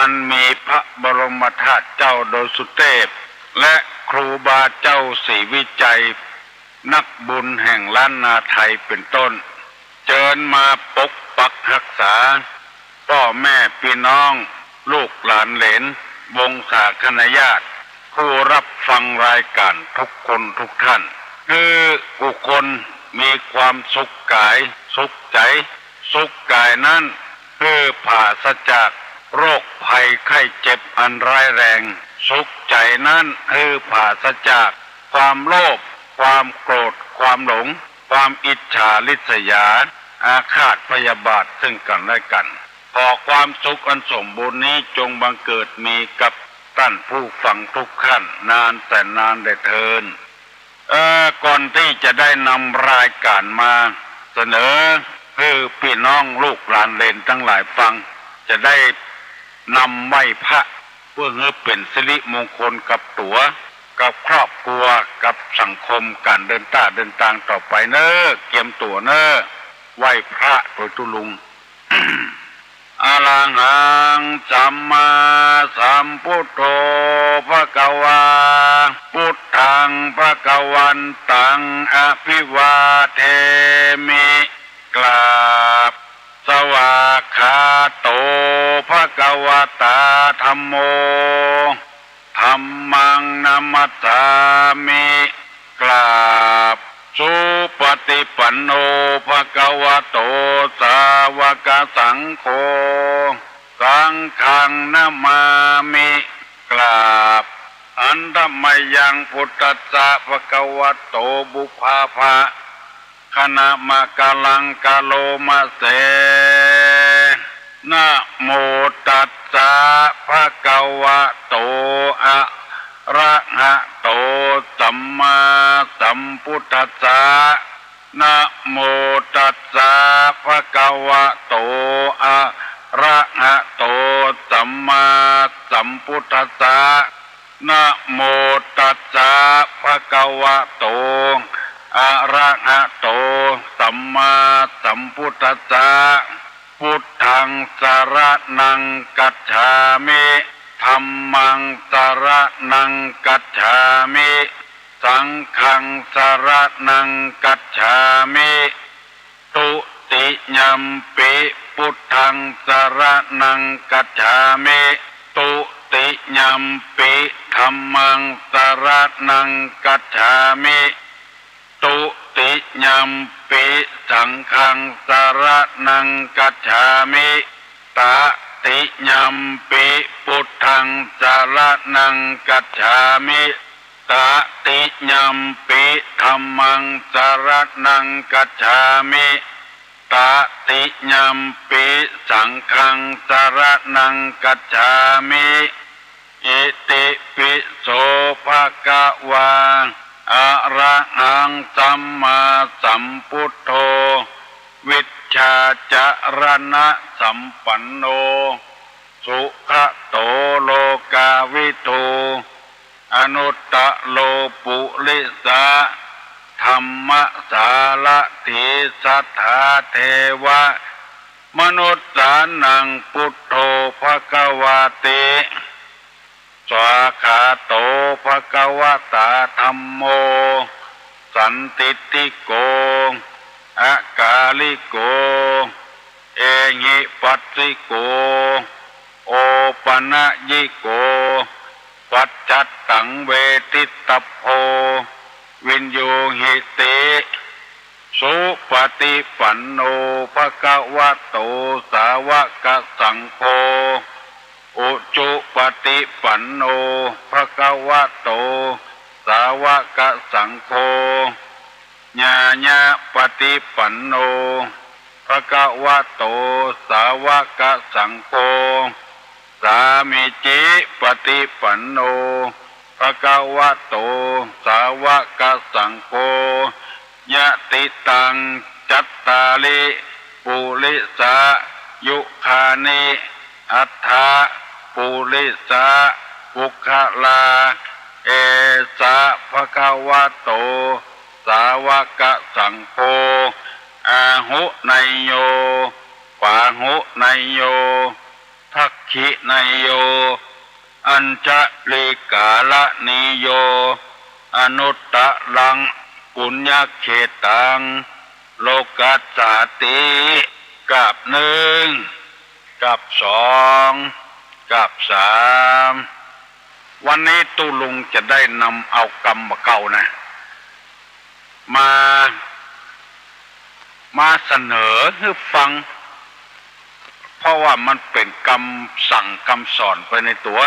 อันมีพระบรมธาตุเจ้าโดยสุเทพและครูบาเจ้าศรีวิจัยนักบุญแห่งล้านนาไทยเป็นต้นเจิญมาปกปักรักษาพ่อแม่พี่น้องลูกหลานเหลนวงศาคณาญาติผู้รับฟังรายการทุกคนทุกท่านคือบุคคลมีความสุขกายสุขใจสุขกายนั้นคือปราศจากโรคภัยไข้เจ็บอันร้ายแรงสุขใจนั้นคือปราศจากความโลภความโกรธความหลงความอิจฉาริษยาอาฆาตพยาบาทซึ่งกันและกันขอความสุขอันสมบูรณ์นี้จงบังเกิดมีกับท่านผู้ฟังทุกท่านนานแต่นานได้เทินก่อนที่จะได้นำรายการมาเสนอคือพี่น้องลูกหลานเลนทั้งหลายฟังจะได้นำไหว้พระเพื่อให้เป็นสิริมงคลกับตัวกับครอบครัวกับสังคมการเดินทางต่อไปเนอะเตรียมตัวเนอะไหว้พระโดยตุลุง อะระหังสัมมาสัมพุทโธภควาพุทธังภควันตังอภิวาเทมิกราบสวากขาโตภควตาธัมโมธัมมังนัมมัสสามิกราบสุปฏิปันโนภควโตสาวกสังโฆสังฆังนามามิกราบอันธรรมยังพุทธัสสะภควโตบุพาภะคณะมะกะลังกะโลมะเสนะโมตัสสะภควโตอะระหะโตสัมมาสัมพุทธัสสะนะโมตัสสะภควโตอะระหะโตสัมมาสัมพุทธัสสะนะโมตัสสะภควโตอะระหะโตสัมมาสัมพุทธัสสะพุทธังสรณังกัจฉามิธัมมังสรณังกัจฉามิสังฆังสรณังกัจฉามิตุติยัมปิพุทธังสรณังกัจฉามิตุติยัมปิธัมมังสรณังกัจฉามิตุติยัมปิสังฆังสรณังกัจฉามิตติยัมปิพุทธังสรณังกัจฉามิตติยัมปิธัมมังสรณังกัจฉามิตติยัมปิสังฆังสรณังกัจฉามิอิติปิโสภะคะวาอะระหังสัมมาสัมพุทโธวิชชาจารณะสัมปันโนสุขโตโลกาวิทูอนุตตโลปุริสะธรรมสารถิสัทธาเทวะมนุษย์สานังพุทโธภควาติสวากขาโตภควตาธัมโมสันติติโกอากาลิโกเอหิปัสสิโกโอปนะยิโกปัจจัตตังเวทิตโพวินโยหิติสุปฏิปันโนภควโตสาวกสังโฆอุจุปฏิปันโนภควโตสาวกสังโฆญาญาปฏิปันโนภควโตสาวกสังโฆสามิจิปฏิปันโนภควโตสาวกสังโฆยะติตังจัตตาลิปุริสายุคานิอัฏฐาปุริสาปุคลาเอสะภควโตสาวกสังโฆอาหุไนโยปาหุไนโย ทักขินายโยอัญจลิกาละนิโยอนุตตะลังปุญญเขตังโลกัสสาติกับหนึ่งกับสองกับสามวันนี้ตุลุงจะได้นำเอากรรมเก่านะมาเสนอให้ฟังเพราะว่ามันเป็นคำสั่งคำสอนไปในตัว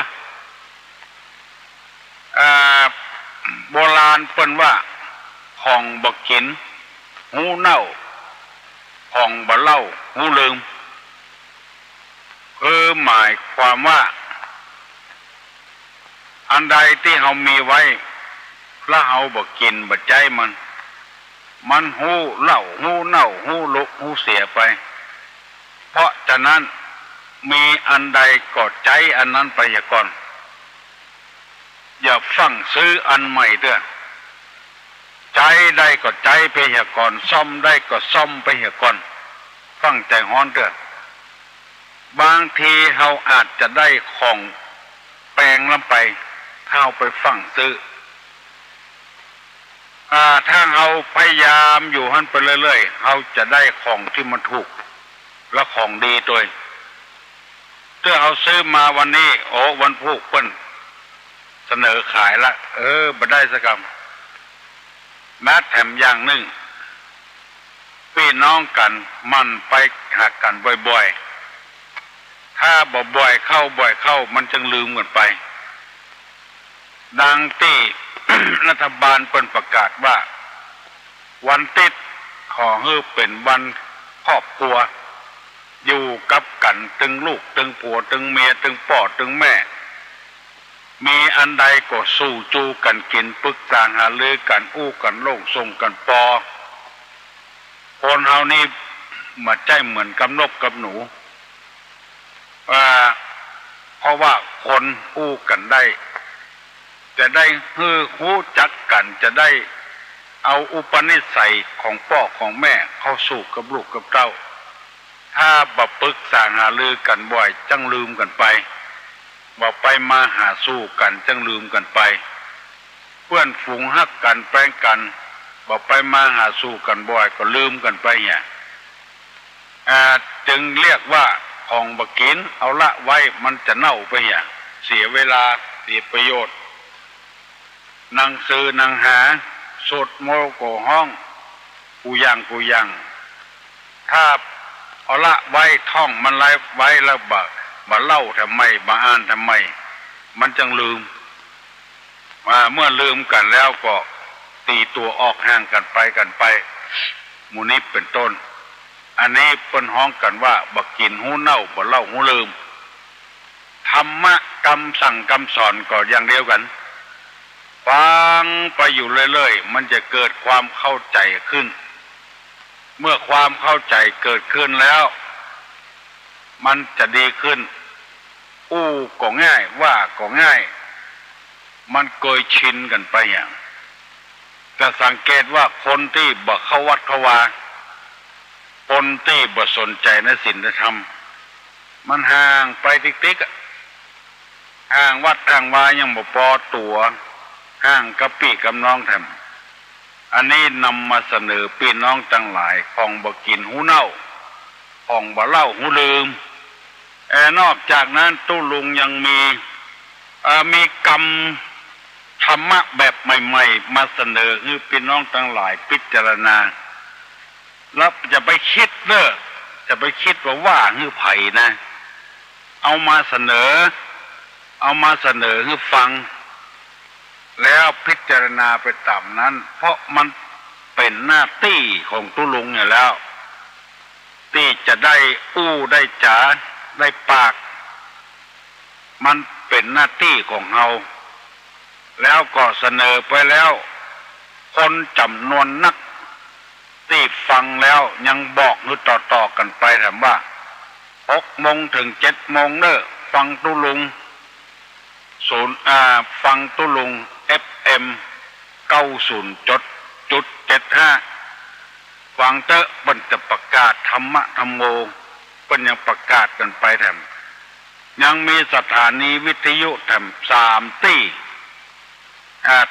โบราณเปิ้นว่าของบ่กินหูเน่าของบ่เล่าหูลืมคือหมายความว่าอันใดที่เรามีไว้แล้วเราบ่กินบ่ใจมันหูเล่าหูเน่าหูลุกหูเสียไปเพราะฉะนั้นมีอันใดก็ใจอันนั้นไปก่อนอย่าฟังซื้ออันใหม่เด้อใจได้ก็ใจไปก่อนซ่อมได้ก็ซ่อมไปก่อนฟังใจฮ้อนเด้อบางทีเราอาจจะได้ของแปลงลำไปถ้าเราไปฟังซื้อถ้าเราพยายามอยู่หันไปเรื่อยๆเราจะได้ของที่มันถูกและของดีด้วยถ้าเราซื้อมาวันนี้โอ้วันพุธเพิ่นเสนอขายละบ่ได้สักคำแม้แถมอย่างหนึ่งพี่น้องกันมันไปหากันบ่อยๆถ้าบ่อยเข้ามันจึงลืมกันไปดังที่ รัฐบาลเปิ่นประกาศว่าวันติดขอให้เป็นวันครอบครัวอยู่กับกันตึงลูกตึงผัวตึงเมียตึงพ่อตึงแม่มีอันใดก็สู้จูกันกินปรึกษาหารือกันอู้กันโลกส่งกันปอคนเฮานี่มาใจเหมือนกับนกกับหนูเพราะว่าคนอู้กันได้จะได้รู้จักกันจะได้เอาอุปนิสัยของพ่อของแม่เข้าสู่กับลูกกับเต้าถ้าบ่ปรึกษาหารือกันบ่อยจังลืมกันไปบ่ไปมาหาสู้กันจังลืมกันไปเพื่อนฝูงฮักกันแป้งกันบ่ไปมาหาสู้กันบ่อยก็ลืมกันไปเนี่ยจึงเรียกว่าของบ่กินเอาละไว้มันจะเน่าไปเนี่ยเสียเวลาเสียประโยชน์นังซื้อนังหาสดโมโกห้องกูยังถ้าเอาละไว้ท่องมันไว้แล้วบ่เล่าทำไมบ่อ่านทำไมมันจังลืมเมื่อลืมกันแล้วก็ตีตัวออกห่างกันไปหมู่นี้เป็นต้นอันนี้เปิ้นฮ้องกันว่าบ่กินหูเน่าบ่เล่าหูลืมธรรมะคำสั่งคำสอนก็อย่างเดียวกันฟังไปอยู่เรื่อยๆมันจะเกิดความเข้าใจขึ้นเมื่อความเข้าใจเกิดขึ้นแล้วมันจะดีขึ้นอู้ก็ง่ายว่าก็ง่ายมันเคยชินกันไปอย่างจะสังเกตว่าคนที่บ่เข้าวัดเข้าวาคนที่บ่สนใจในศีลธรรมมันห่างไปติ๊กๆห่างวัดห่างวายังบ่พอตัวห่างกับพี่กับน้องแถมอันนี้นำมาเสนอพี่น้องทั้งหลายของบ่กินหูเน่าของบ่เล่าหูลืมนอกจากนั้นตู้ลุงยังมีกรรมธรรมะแบบใหม่ๆมาเสนอให้พี่น้องทั้งหลายพิจารณาแล้วจะไปคิดจะไปคิดว่าฮือไผ่นะเอามาเสนอให้ฟังแล้วพิจารณาไปตามนั้นเพราะมันเป็นหน้าที่ของตู้ลุงอยู่แล้วที่จะได้อู้ได้จ๋าได้ปากมันเป็นหน้าที่ของเราแล้วก็เสนอไปแล้วคนจำนวนนักที่ฟังแล้วยังบอกหรือต่อกันไปถามว่า6 โมงถึง 7 โมงฟังตู้ลุงฟังตู้ลุง FM 90.75ฟังเตอะมันจะประกาศธรรมะธรรมโมเป็นยังประกาศกันไปแถม ยังมีสถานีวิทยุแถม3 ที่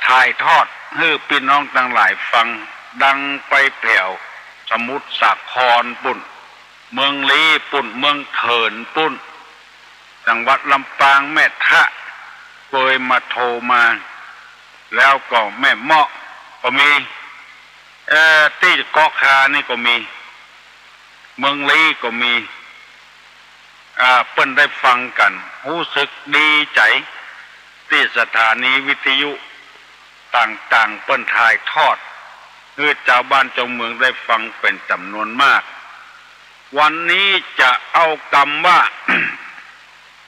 ถ่ายทอดให้พี่น้องทั้งหลายฟังดังไปแผ่วสมุทรสาครปุ่นเมืองลี้ปุ่นเมืองเถินปุ่นจังหวัดลำปางแม่ทะเคยมาโทรมาแล้วก็แม่เมาะก็มีที่เกาะคานี่ก็มีเมืองลี้ก็มีเปิ้นได้ฟังกันรู้สึกดีใจที่สถานีวิทยุต่างๆเปิ้นถ่ายทอดให้ชาวบ้านชาวเมืองได้ฟังเป็นจำนวนมากวันนี้จะเอาคำว่า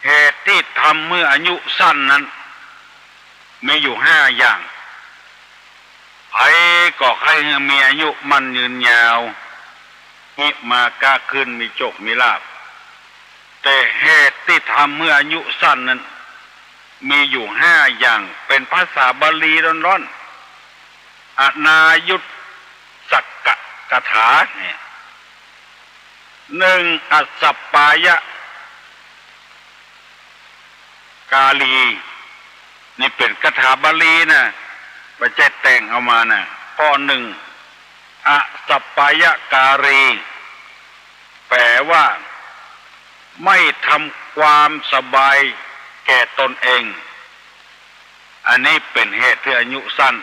เหตุที่ทำเมื่ออายุสั้นนั้นมีอยู่5 อย่างใครก็ใครมีอายุมั่นยืนยาวมิมาก้าขึ้นมีโชคมีลาภแต่เหตุที่ทำเมื่ออายุสั้นนั้นมีอยู่5 อย่างเป็นภาษาบาลีร้อนๆอนายุตสักกถาเนี่ย1อัสสปายะกาลีนี่เป็นคาถาบาลีนะไม่ใช่แต่งเอามานะข้อ 1อัสสปายะการีแปลว่าไม่ทำความสบายแก่ตนเองอันนี้เป็นเหตุที่อายุสั้น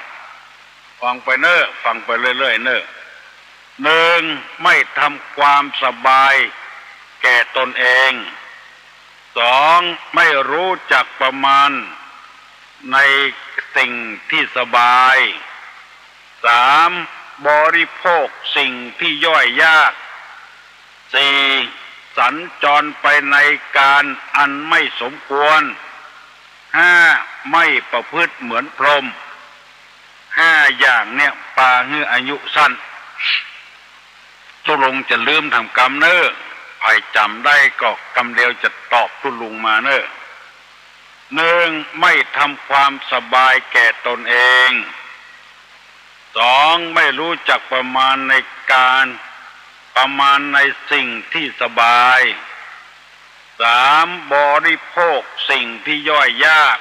ฟังไปเน้อฟังไปเรื่อยๆเน้อ 1ไม่ทำความสบายแก่ตนเอง 2ไม่รู้จักประมาณในสิ่งที่สบาย 3บริโภคสิ่งที่ย่อยยาก 4สัญจรไปในการอันไม่สมควร 5ไม่ประพฤติเหมือนพรหม5 อย่างเนี่ยปาให้อายุสั้นตุลงจะลืมทำกรรมเนอใครจำได้ก็กรรมเดียวจะตอบตุลงมาเนอ 1ไม่ทำความสบายแก่ตนเอง 2ไม่รู้จักประมาณในการประมาณในสิ่งที่สบาย 3บริโภคสิ่งที่ย่อยยาก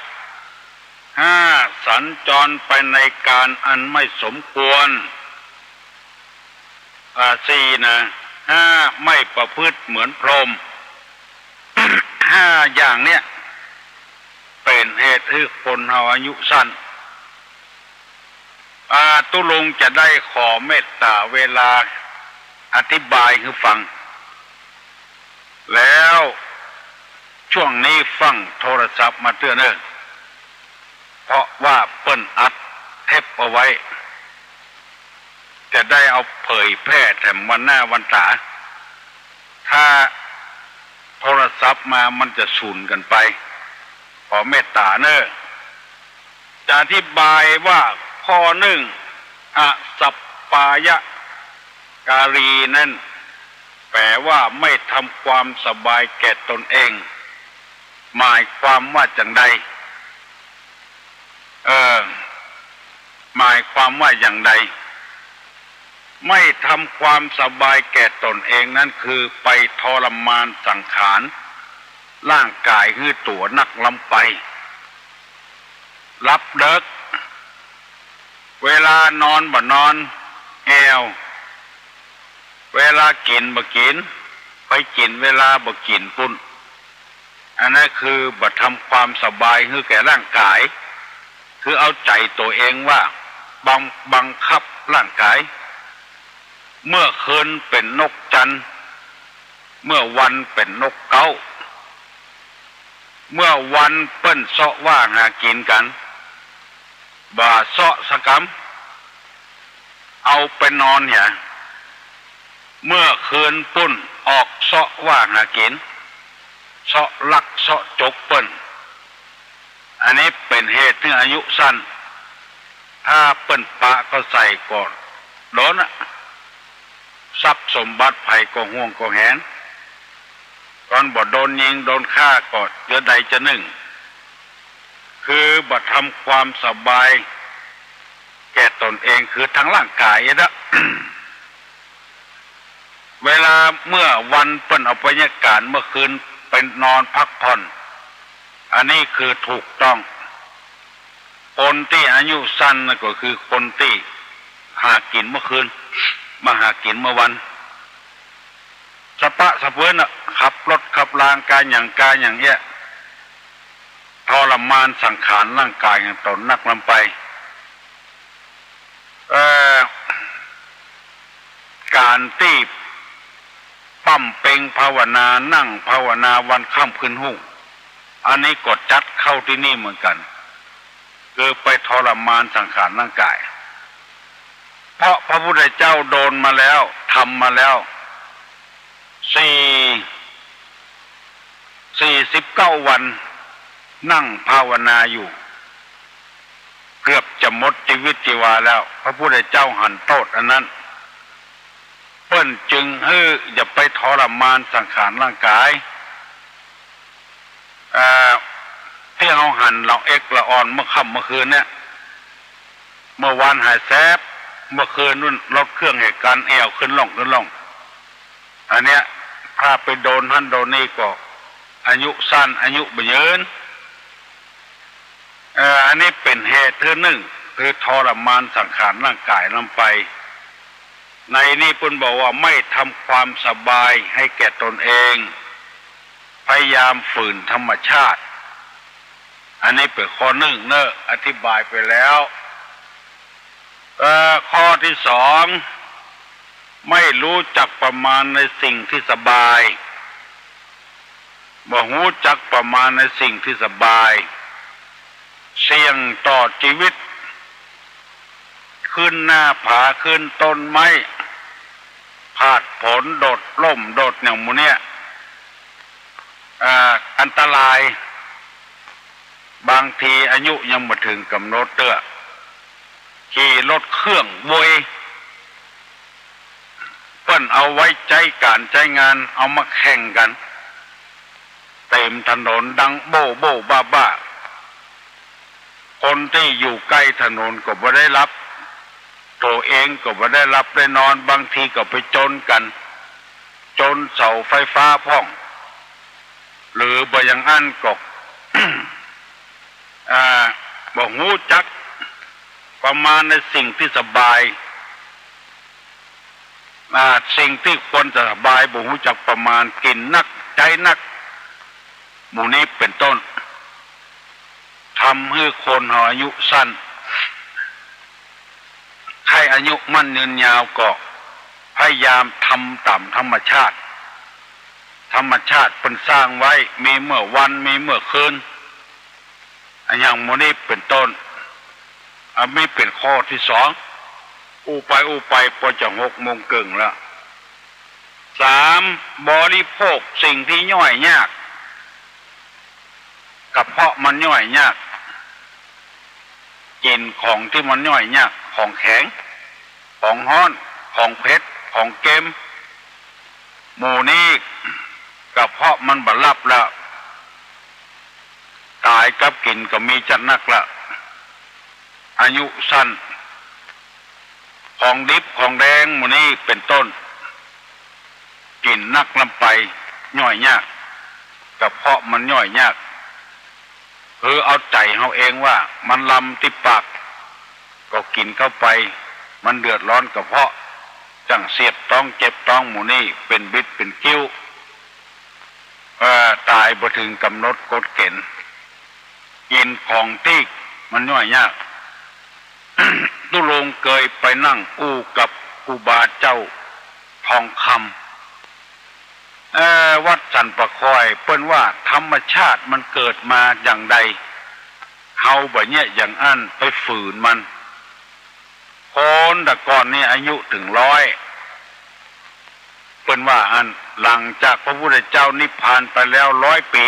5สัญจรไปในการอันไม่สมควร 4นะ5ไม่ประพฤติเหมือนพรหม 5 อย่างเนี้ยเป็นเหตุให้คนเฮาอายุสั้นตุลงจะได้ขอเมตตาเวลาอธิบายให้ฟังแล้วช่วงนี้ฟังโทรศัพท์มาเตือนเพราะว่าเปิ้นอัดเทปเอาไว้จะได้เอาเผยแพร่แถมวันหน้าวันตาถ้าโทรศัพท์มามันจะสูญกันไปขอเมตตาจะอธิบายว่าข้อ 1อสัปปายะการีนั้นแปลว่าไม่ทำความสบายแก่ตนเองหมายความว่าจังใดหมายความว่าอย่างใดไม่ทำความสบายแก่ตนเองนั้นคือไปทรมานสังขารร่างกายคือตัวนักลำไปรับเลิกเวลานอนบ่นอนแอวเวลากินบ่กินไปกินเวลาบ่กินปุ่นอันนั้นคือบ่ทำความสบายให้แก่ร่างกายคือเอาใจตัวเองว่าบังคับร่างกายเมื่อคืนเป็นนกจันทร์เมื่อวันเป็นนกเก้าเมื่อวันเปิ้นเสาะว่าหากินกันบ่าเสาะสกำเอาไปนอนเนี่ยเมื่อคืนปุ้นออกเสาะว่าหากินเสาะลักเสาะจกเปิ้นอันนี้เป็นเหตุที่อายุสั้นถ้าเปิ้นปะก็ใส่ก่อนโดนทรัพย์สมบัติไผ่ก็ห่วงก็แหนก่อนบ่โดนยิงโดนฆ่าก็เดี๋ยวใดจะหนึ่งคือบ่ทำความสบายแก่ตนเองคือทั้งร่างกายนะ เวลาเมื่อวันเปิ้นเอาบรรยากาศเมื่อคืนเป็นนอนพักผ่อน อันนี้คือถูกต้องคนที่อายุสั้นก็คือคนที่หากินเมื่อคืนมาหากินเมื่อวันสะปะสะเพื่อนขับรถขับรางกายอย่างเงี้ยทรมานสังขารร่างกายอย่างตนนักลำไปการที่ปั้มเป่งภาวนานั่งภาวนาวันค่ำคืนหุ้งอันนี้กดจัดเข้าที่นี่เหมือนกันคือไปทรมานสังขารร่างกายเพราะพระพุทธเจ้าโดนมาแล้วทำมาแล้ว49 วันนั่งภาวนาอยู่เกือบจะหมดชีวิตชีวาแล้วพระพุทธเจ้าหันโทษอันนั้นเปิ้นจึงอย่าไปทรมานสังขารร่างกายที่เราหันเราเอ็กละอ่อนเมื่อค่ำเมื่อคืนเนี่ยเมื่อวานหายแซบเมื่อคืนนู่นรถเครื่องเหตุการณ์แอวขึ้นล่องอันเนี้ยถ้าไปโดนท่านโดนนี่ก็อายุสั้นอายุบ่ยืนอันนี้เป็นเหตุที่หนึ่งคือทรมานสังขารร่างกายลงไปในนี้เพิ่นบอกว่าไม่ทำความสบายให้แก่ตนเองพยายามฝืนธรรมชาติอันนี้เป็นข้อหนึ่งอธิบายไปแล้วข้อที่สองไม่รู้จักประมาณในสิ่งที่สบายบ่รู้จักประมาณในสิ่งที่สบายเสี่ยงต่อชีวิตขึ้นหน้าผาขึ้นต้นไม้ผาดผลโดดล่มโดดอย่างมูเนี่ยอันตรายบางทีอายุยังไม่ถึงกำหนดขี่รถเครื่องโวยเปิ้นเอาไว้ใจการใจงานเอามาแข่งกันเต็มถนนดังโบ้บ้าคนที่อยู่ใกล้ถนนก็ไม่ได้รับตัวเองก็ไม่ได้รับได้นอนบางทีก็ไปจนกันจนเสาไฟฟ้าพ่องหรือบ่อย่างอันก็ บ่ฮู้จักประมาณในสิ่งที่สบายสิ่งที่ควรจะสบายบ่ฮู้จักประมาณกินนักใจนักหมู่นี้เป็นต้นทำให้คนอายุสั้นใครอายุมั่นยืนยาวก็พยายามทำตามธรรมชาติเป็นสร้างไว้มีเมื่อวันมีเมื่อคืนอย่างหมู่นี้เป็นต้นไม่เป็นข้อที่สองอู้ไปพอจะ6:30แล้ว3บริโภคสิ่งที่ย่อยยากกระเพาะมันย่อยยากกินของที่มันย่อยยากของแข็งของฮ้อนของเผ็ดของเค็มหมู่นี้กระเพาะมันบรรลับแล้วตายกับกินก็มีจัดนักละอายุสั้นของดิบของแดงหมู่นี้เป็นต้นกินนักลำไปย่อยยากกระเพาะมันย่อยยากคือเอาใจเขาเองว่ามันลำที่ปากก็กินเข้าไปมันเดือดร้อนกระเพาะจังเสียดต้องเจ็บต้องหมู่นี้เป็นบิดเป็นกิ้วตายบ่ถึงกำหนดกฎเกณฑ์กินของที่มันย่อยยาก ตุลงเคยไปนั่งอู้กับครูบาเจ้าทองคำวัดสันประคอยเปิ้นว่าธรรมชาติมันเกิดมาอย่างใดเฮาบ่เนี่ยอย่างอันไปฝืนมันคนแต่ก่อนนี่อายุถึง100เปิ้นว่าอันหลังจากพระพุทธเจ้านิพพานไปแล้ว100 ปี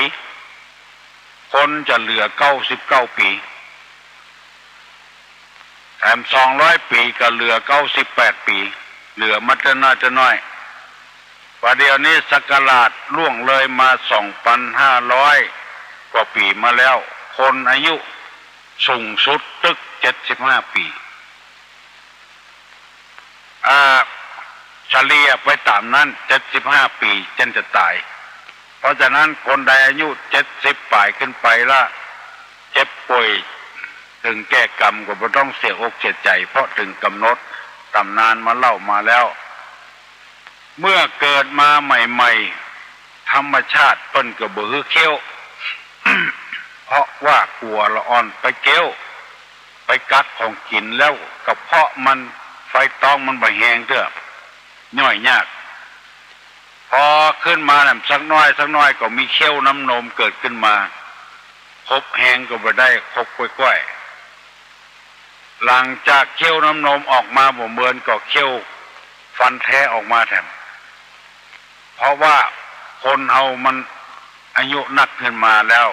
คนจะเหลือ99 ปีแถม200 ปีก็เหลือ98 ปีเหลือมัตนาจะน้อยว่าเดี๋ยวนี้ศักราชล่วงเลยมา 2,500 กว่าปีมาแล้วคนอายุสูงสุดตึก75 ปีเฉลี่ยไปตามนั้น75 ปีจนจะตาย เพราะฉะนั้นคนใดอายุ70ป่ายขึ้นไปละเจ็บป่วยถึงแก้กรรมก็ไม่ต้องเสียอกเสียใจเพราะถึงกำหนดตำนานมาเล่ามาแล้วเมื่อเกิดมาใหม่ๆธรรมชาติเปิ้นก็บ่ฮือเขี้ยว เพราะว่ากลัวละอ่อนไปเกี้ยวไปกัดของกินแล้วกระเพาะมันไฟตองมันบ่แห้งเด้อย่อยยากพอขึ้นมาสักน้อยก็มีเขี้ยวน้ำนมเกิดขึ้นมาคบแห้งก็บ่ได้คบก้อยๆหลังจากเขี้ยวน้ำนมออกมาบ่เหมือนก็เขี้ยวฟันแท้ออกมาแทนเพราะว่าคนเฮามันอายุนักขึ้นมาแล้ว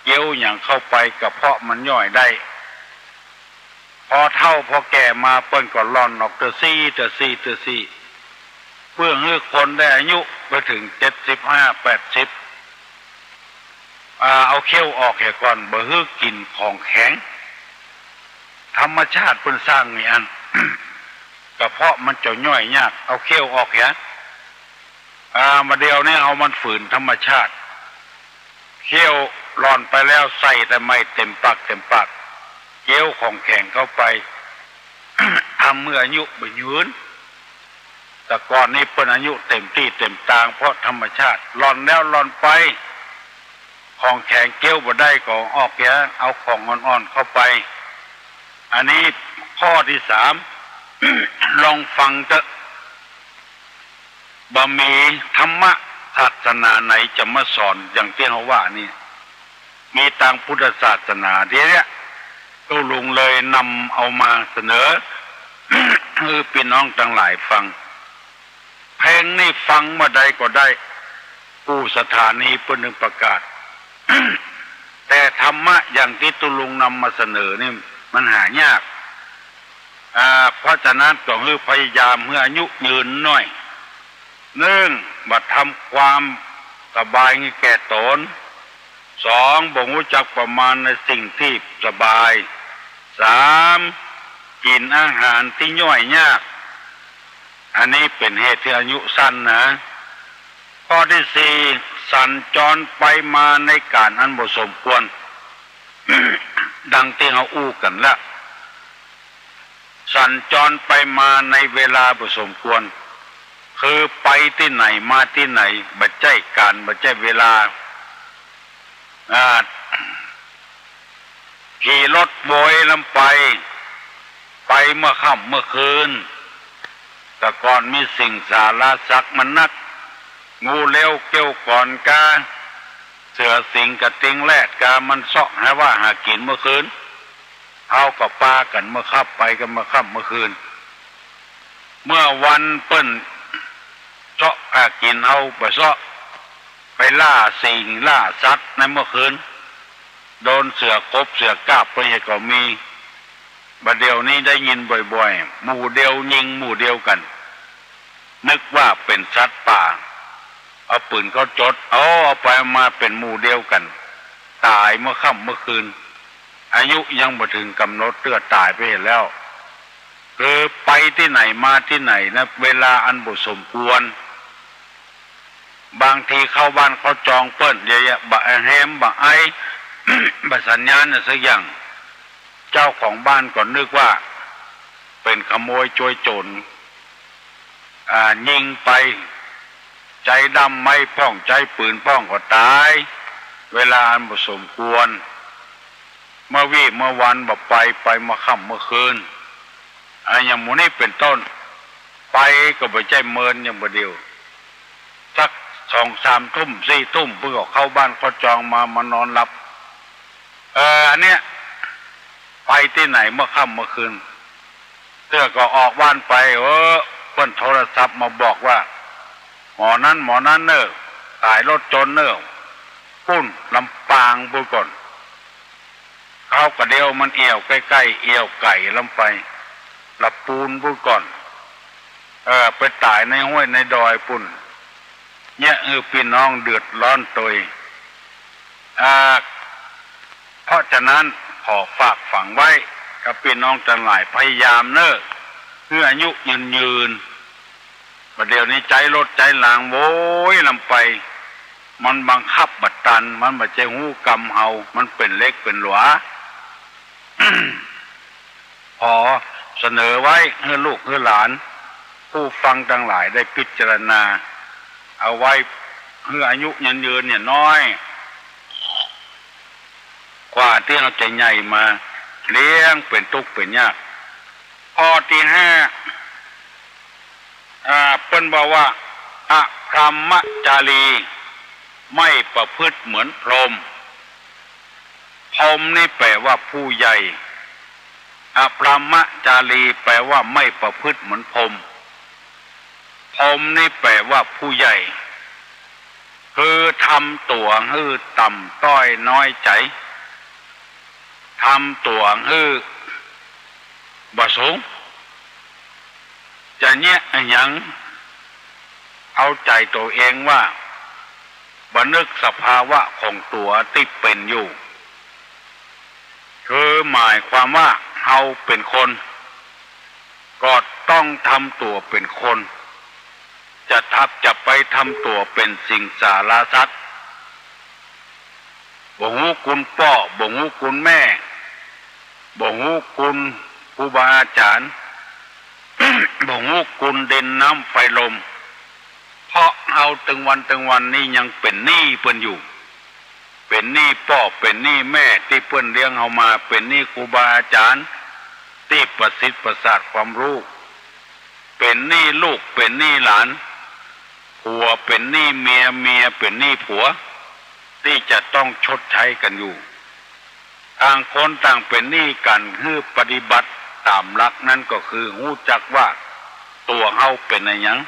เกี้ยวอย่างเข้าไปกระเพาะมันย่อยได้พอเท่าพอแก่มาเปิ้นก็ร่อนออกเตอซี่เพื่อให้คนได้อายุไปถึง75-80เอาเขี้ยวออกแค่ก่อนบ่ฮื้อกินของแข็งธรรมชาติเพิ่นสร้างนี่อัน กระเพาะมันจะย่อยยากเอาเขี้ยวออกแค่มาเดียวนี้เอามันฝืนธรรมชาติเขี้ยวร่อนไปแล้วใส่แต่ไม่เต็มปากเกี้ยวของแข็งเข้าไป ทำเมื่ออายุบ่ยืนแต่ก่อนนี้เป็นอายุเต็มที่เต็มตางเพราะธรรมชาติร่อนแล้วร่อนไปของแข็งเกี้ยวบ่ได้ก็ออกแค่เอาของอ่อนๆเข้าไปอันนี้ข้อที่3 ลองฟังเถอะบ่มีธรรมะศาสนาไหนจะมาสอนอย่างที่เขาว่านี่มีทางพุทธศาสนาเดี๋ยวนี้ตู้ลุงเลยนำเอามาเสนอ คือพี่น้องทั้งหลายฟังเพลงนี่ฟังเมื่อใดก็ได้ผู้สถานีเพิ่นนึงประกาศ แต่ธรรมะอย่างที่ตุลุงนำมาเสนอนี่มันหายากเพราะฉะนั้นก็คือพยายามเมื่ออายุยืนหน่อยบัดทำความสบายให้แก่ตน2บ่รู้จักประมาณในสิ่งที่สบาย3กินอาหารที่ย่อยยากอันนี้เป็นเหตุที่อายุสั้นนะข้อที่4สัญจรไปมาในการอันบ่สมควร ดังที่เราอู้กันแล้วสัญจรไปมาในเวลาบ่สมควรคือไปที่ไหนมาที่ไหนบ่ใช่การบ่ใช่เวลาขี่รถโบยลำไปเมื่อค่ำเมื่อคืนแต่ก่อนมีสิ่งสาราสักมันนักงูเลี้ยวเกี้ยวก่อนกาเสือสิงกระติงแรดกามันเสาะให้ว่าหากินเมื่อคืนเอากับปลากันเมื่อค่ำไปกันเมื่อค่ำเมื่อคืนเมื่อวันเปิ้นเสาะหากินเอาไปเสาะไปล่าสิ่งล่าสัตว์ในเมื่อคืนโดนเสือกบเสือกาบไปก็มีบัดเดี๋ยวนี้ได้ยินบ่อยๆหมู่เดียวยิงหมู่เดียวกันนึกว่าเป็นสัตว์ป่าเอาปืนเขาจดเอาไปมาเป็นหมู่เดียวกันตายเมื่อค่ำเมื่อคืนอายุยังบ่ถึงกำหนดเลือดตายไปเห็นแล้วคือไปที่ไหนมาที่ไหนนะเวลาอันบ่สมควรบางทีเข้าบ้านเขาจองเปิ้นเยอะๆบะแฮมบะไอ บะสัญญาณสักอย่างเจ้าของบ้านก็นึกว่าเป็นขโมยโจรโจรยิงไปใจดำไม่ป้องใจปืนป้องก็ตายเวลาอันบ่สมควรเมื่อวันบ่ไปมาค่ำเมื่อคืนอย่างหมู่นี้เป็นต้นไปก็บ่ใจเมินอย่างบ่เดียวสัก2-3 ทุ่ม4 ทุ่มเพื่อเข้าบ้านเขาจองมานอนหลับอันเนี้ยไปที่ไหนเมื่อค่ำเมื่อคืนเตื้อก็ออกบ้านไปเพิ่นโทรศัพท์มาบอกว่าหมอนั้นเนอะขายรถจนเนอะปุ้นลำปางพูดก่อนเขากระเดียวมันเอี่ยวใกล้ๆเอี่ยวไก่ลำไปละปูนพูดก่อนไปตายในห้วยในดอยปุ่นเนี่ยพี่น้องเดือดร้อนตัวเพราะฉะนั้นขอฝากฝังไว้กับพี่น้องทั้งหลายพยายามเนอะเพื่ออายุยืนประเดี๋ยวนี้ใจรถใจหลางโว้ยลำไป มันบังคับบัดตันมันบ่ใจหูกรรมเฮามันเป็นเล็กเป็นหลว พอเสนอไว้ให้ลูกให้หลานผู้ฟังทั้งหลายได้พิจารณาเอาไว้เพื่ออายุยืนเนี่ยน้อยกว่าที่เราจะใหญ่มาเลี้ยงเป็นทุกข์เป็นยากข้อที่5เปิ้นบอกว่าอะพรหมจารีไม่ประพฤติเหมือนพรหมพรหมนี่แปลว่าผู้ใหญ่อะพรหมจารีแปลว่าไม่ประพฤติเหมือนพรหมพรหมนี่แปลว่าผู้ใหญ่คือทำตัวฮื้อต่ำต้อยน้อยใจทำตัวฮื้อบ่สูงจะแยะหยังเอาใจตัวเองว่าบันึกสภาวะของตัวที่เป็นอยู่คือหมายความว่าเฮาเป็นคนก็ต้องทำตัวเป็นคนจะไปทำตัวเป็นสิ่งสารสัตว์บ่ฮู้คุณพ่อบ่ฮู้คุณแม่บ่ฮู้คุณครูบาอาจารย์ บ่ฮู้คุณดินน้ำไฟลมเพราะเฮาถึงวันนี้ยังเป็นหนี้เพิ่นอยู่เป็นหนี้พ่อเป็นหนี้แม่ที่เพิ่นเลี้ยงเฮามาเป็นหนี้ครูบาอาจารย์ที่ประสิทธิ์ประสาทความรู้เป็นหนี้ลูกเป็นหนี้หลานผัวเป็นหนี้เมียเป็นหนี้ผัวที่จะต้องชดใช้กันอยู่ต่างคนต่างเป็นหนี้กันคือปฏิบัติตามหลักนั้นก็คือฮู้จักว่าตัวเฮาเป็นอะไรหยัง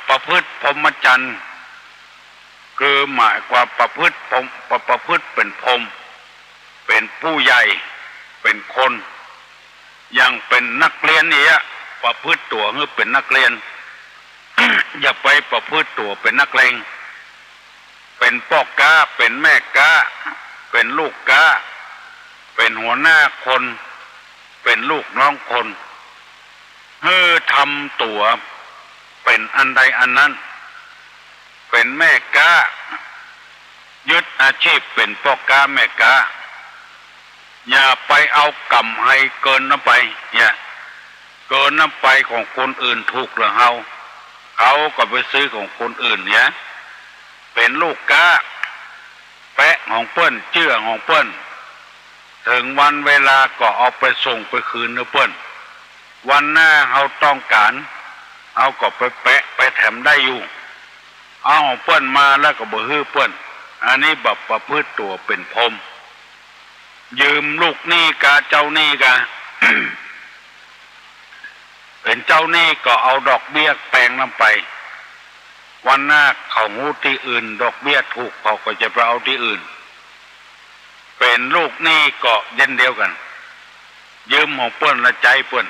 ประพฤติพรหมจรรย์คือหมายความประพฤติเป็นพรหมเป็นผู้ใหญ่เป็นคนยังเป็นนักเรียนนี่ประพฤติตัวคือเป็นนักเรียน อย่าไปประพฤติตัวเป็นนักเลงเป็นพ่อกาเป็นแม่กาเป็นลูกกาเป็นหัวหน้าคนเป็นลูกน้องคนทำตัวเป็นอันใดอันนั้นเป็นแม่กายึดอาชีพเป็นพ่อกาแม่กาอย่าไปเอากรรมให้เกินน้ำไปอย่าเกินน้ำไปของคนอื่นถูกหรือเขาก็ไปซื้อของคนอื่นเนี่ยเป็นลูกกาแปะของเปิ้นเจื้อของเปิ้นถึงวันเวลาก็เอาไปส่งไปคืนเปิ้นวันหน้าเขาต้องการเขาก็ไปแปะไปแถมได้อยู่เอาของเปิ้นมาแล้วก็บ่ฮื้อเปิ้นอันนี้แบบประพฤติตัวเป็นพรหมยืมลูกหนี้กาเจ้าหนี้กา เป็นเจ้าหนี้ก็เอาดอกเบี้ยแปลงน้ำไปวันหน้าเขางูที่อื่นดอกเบี้ยถูกเขาก็จะไปเอาที่อื่นเป็นลูกหนี้ก็เย็นเดียวกันยืมของเปิ้นละใจเปิ้น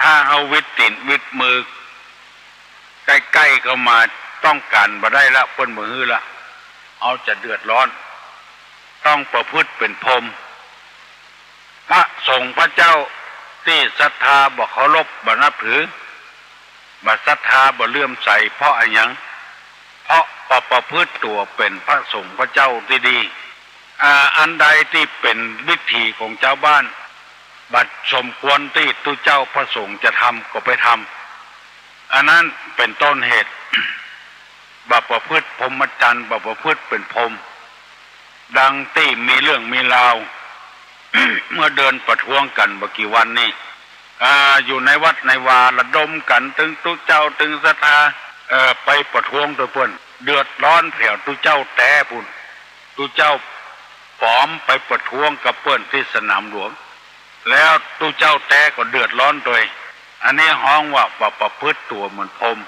ถ้าเอาวิดตินวิดมือใกล้ๆเข้ามาต้องการบ่ได้ละเปิ้นบ่ฮื้อละเอาจะเดือดร้อนต้องประพฤติเป็นพรหมพระสงฆ์พระเจ้าที่ศรัทธาบ่เคารพบ่นับถือบ่ศรัทธาบ่เลื่อมใสเพราะอะไรหยังเพราะประพฤติตัวเป็นพระสงฆ์พระเจ้าที่ดีอันใดที่เป็นวิถีของเจ้าบ้านบัดสมควรที่ตุเจ้าพระสงฆ์จะทำก็ไปทำอันนั้นเป็นต้นเหตุ บ่ประพฤติพรหมจรรย์บ่ประพฤติเป็นพรหมดังที่มีเรื่องมีราว เมื่อเดินประท้วงกันเมื่อกี่วันนี้อยู่ในวัดในวาระดมกันถึงตุเจ้าถึงศรัทธาไปประท้วงตัวเพิ่นเดือดร้อนเผียวตุเจ้าแต่ปุ่นตุเจ้าปลอมไปประท้วงกับเพิ่นที่สนามหลวงแล้วตุเจ้าแต่ก็เดือดร้อนโดยอันนี้ฮ้องว่าประพฤติตัวเหมือนพรหม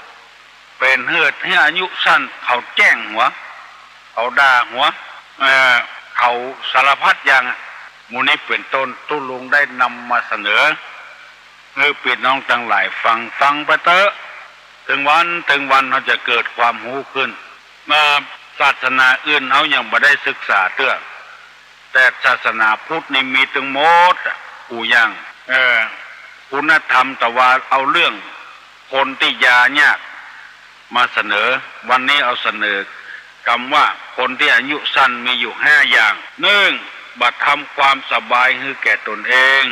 เป็นเฮือดให้อายุสั้นเขาแจ้งหัวเขาด่าหัวเขาสารพัดอย่างมูนี้เป็นต้นตุลุงได้นำมาเสนอปิดน้องทั้งหลายฟังไปเถอะถึงวันเขาจะเกิดความรู้ขึ้นศาสนาอื่นเขายังไม่ได้ศึกษาเตื้อแต่ศาสนาพุทธนี่มีถึงหมดกูอย่างคุณธรรมแต่ว่าเอาเรื่องคนที่ยายาก มาเสนอวันนี้เอาเสนอกำว่าคนที่อายุสั้นมีอยู่5 อย่าง1บัดทำความสบายให้แก่ตนเอง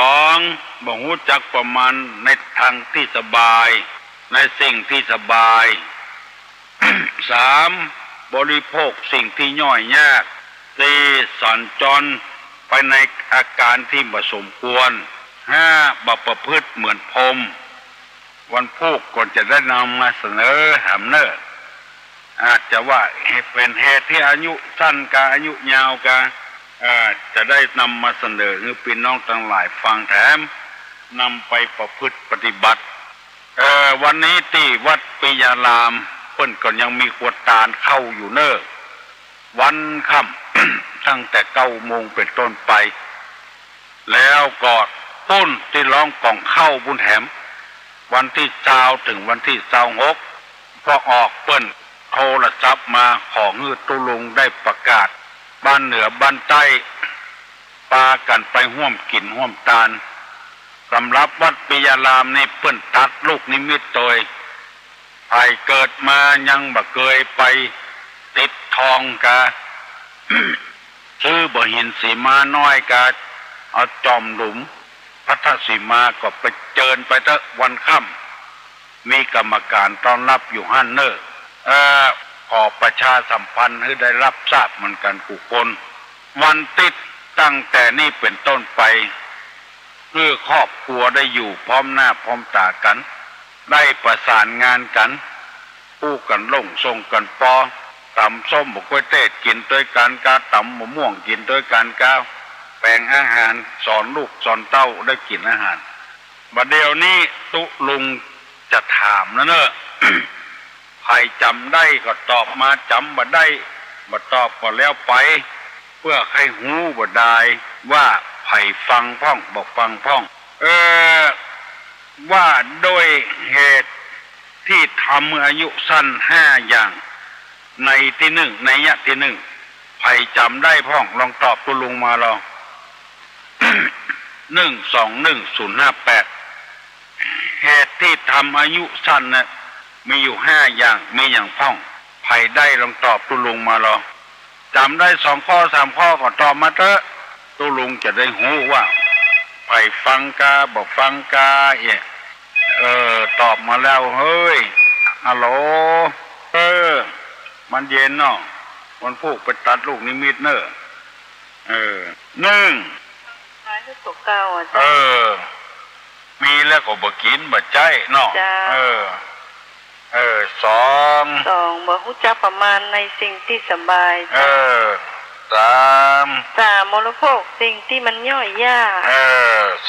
2บ่รู้จักประมาณในทางที่สบายในสิ่งที่สบาย 3บริโภคสิ่งที่ย่อยยาก4สัญจรไปในอาการที่บ่สมควร5บ่ประพฤติเหมือนพรหมวันพุธก่อนจะได้นำมาเสนอหามเนออาจจะว่าเป็นเหตุที่อายุสั้นกับอายุยาวกันจะได้นำมาเสนอให้พี่น้องทั้งหลายฟังแถมนำไปประพฤติปฏิบัติวันนี้ที่วัดปิยารามเพิ่นก็ยังมีขวดตาลเข้าอยู่เนอวันค่ำ ตั้งแต่9 โมงเป็นต้นไปแล้วก็ปุ้นที่ร้องกล่องเข้าบุญแถมวันที่20ถึงวันที่26พอออกเปิ้นโทรศัพท์มาของฮือตุลุงได้ประกาศบ้านเหนือบ้านใต้ปากันไปห่วมกินห่วมตาลสำหรับวัดปิยารามนี่เปิ้นตัดลูกนิมิตโดยไผ่เกิดมายังบ่เคยไปติดทองกะ ชื่อบ่หินสีมาน้อยกะเอาจอมหลุมพัทธสีมาก็ไปเจิญไปเถอะวันค่ำมีกรรมการต้อนรับอยู่ฮั่นเนอขอประชาสัมพันธ์ให้ได้รับทราบเหมือนกันกุคนวันติดตั้งแต่นี้เป็นต้นไปเพื่อครอบครัวได้อยู่พร้อมหน้าพร้อมตากันได้ประสานงานกันผู้กันลงส่งกันปอตำส้มบกกล้วยเต้กินด้วยกันกาตำมะม่วงกินด้วยกันกาแปลงอาหารสอนลูกสอนเต้าได้กินอาหารบัดเดี๋ยวนี้ตุลุงจะถามนะเนอะ ใครจำได้ก็ตอบมาจำบ่ได้บ่ตอบก็แล้วไปเพื่อให้หูบ่ได้ว่าไผ่ฟังพ่องบอกฟังพ่องว่าโดยเหตุที่ทำอายุสั้น5 อย่างในที่1ในยะที่1ไผ่จำได้พ่องลองตอบตุลุงมาลอง 121058เหตุที่ทำอายุสั้นน่ะมีอยู่5 อย่างมีอย่างพ่องไผ่ได้ลองตอบตุลุงมาลองจำได้2 ข้อ3 ข้อก็ตอบมาเถอะตุลุงจะได้หูว่าไผ่ฟังกาบอกฟังกาตอบมาแล้วเฮ้ยฮัลโหลมันเย็นเนาะวันพุธไปตัดลูกนิมิตเนอะมีแล้วก็บ่กินบ่ใจเนาะสองบ่รู้จักประมาณในสิ่งที่สบายสามบริโภคสิ่งที่มันย่อยยาก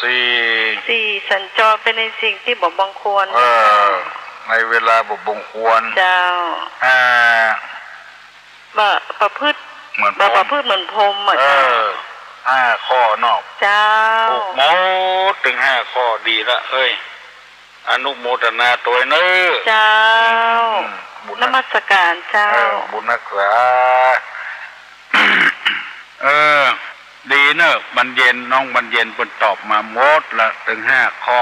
สี่สัญจรไปในสิ่งที่บ่บังควรในเวลาบ่บังควรเจ้าบ่ประพฤติเหมือนพรหม5 ข้อนอกเจ้าถูกหมดถึง5 ข้อดีละเอ้ยอนุโมทนาตัวเน้อเจ้านมัสการเจ้าบุญนักษาดีเนอะบรรเย็นน้องบรรเย็นเพิ่นตอบมาหมดละถึง5 ข้อ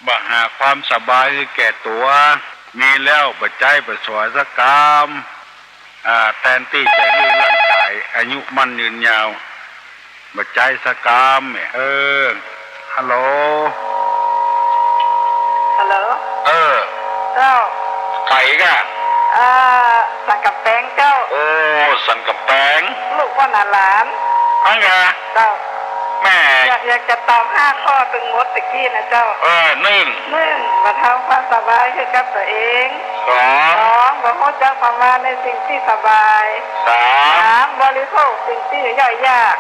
บ่หาความสบายให้แก่ตัวมีแล้วบ่ใจบ่สวยสักกรรมแทนที่จะมีร่างกายอายุมั่นยืนยาวบ่ใจสักกรรมฮัลโหลเจ้าไก่กะสังกับแปงเจ้าสังกับแปงลูกว่าหลานอังกะเจ้าแม่อยากจะตอบ5 ข้อตึงงดตะกี้นะเจ้า1มาทำความสบายให้กับตัวเอง2บ่รู้จักประมาณในสิ่งที่สบาย3บริโภคสิ่งที่ย่อยยาก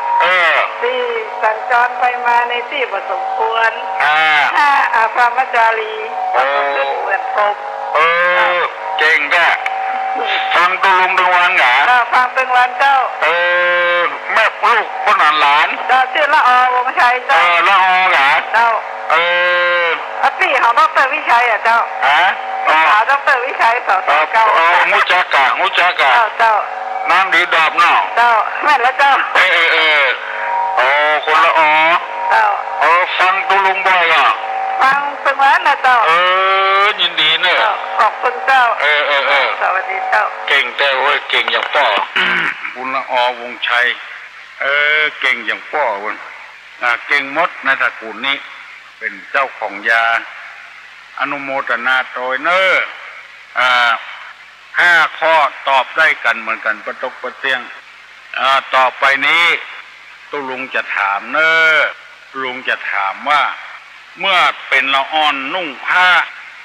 4สัญจรไปมาในที่บ่สมควร5อาภามจารีบ่ประพฤติเหมือนพรหมเก่งแก่ฟังตุลุงทุกวันเหรอฟังทุกวันเจ้าแม่ลูกคนหลานเจ้าชื่อละอวงชัยเจ้าละอเหรอเจ้าพี่ของดร.วิชัยเจ้าของดร.วิชัยสสเก้างูจักกะเจ้าน้ำดีดอบเนาะเจ้าแม่แล้วเจ้าคนละอเจ้าฟังตุลุงบ่อยอ่ะ ฟังเสมอนะเจ้ายินดีเนอะขอบคุณเจ้าสวัสดีเจ้าเก่งแต่ว่าเก่งอย่างพ่อบุญละอวงชัยเก่งอย่างพ่อวันเก่งมดในตระกูลนี้เป็นเจ้าของยาอนุโมทนาโดยเนอ5 ข้อตอบได้กันเหมือนกันประตกประเตียงต่อไปนี้ตุลุงจะถามเนอลุงจะถามว่าเมื่อเป็นละอ่อนนุ่งผ้า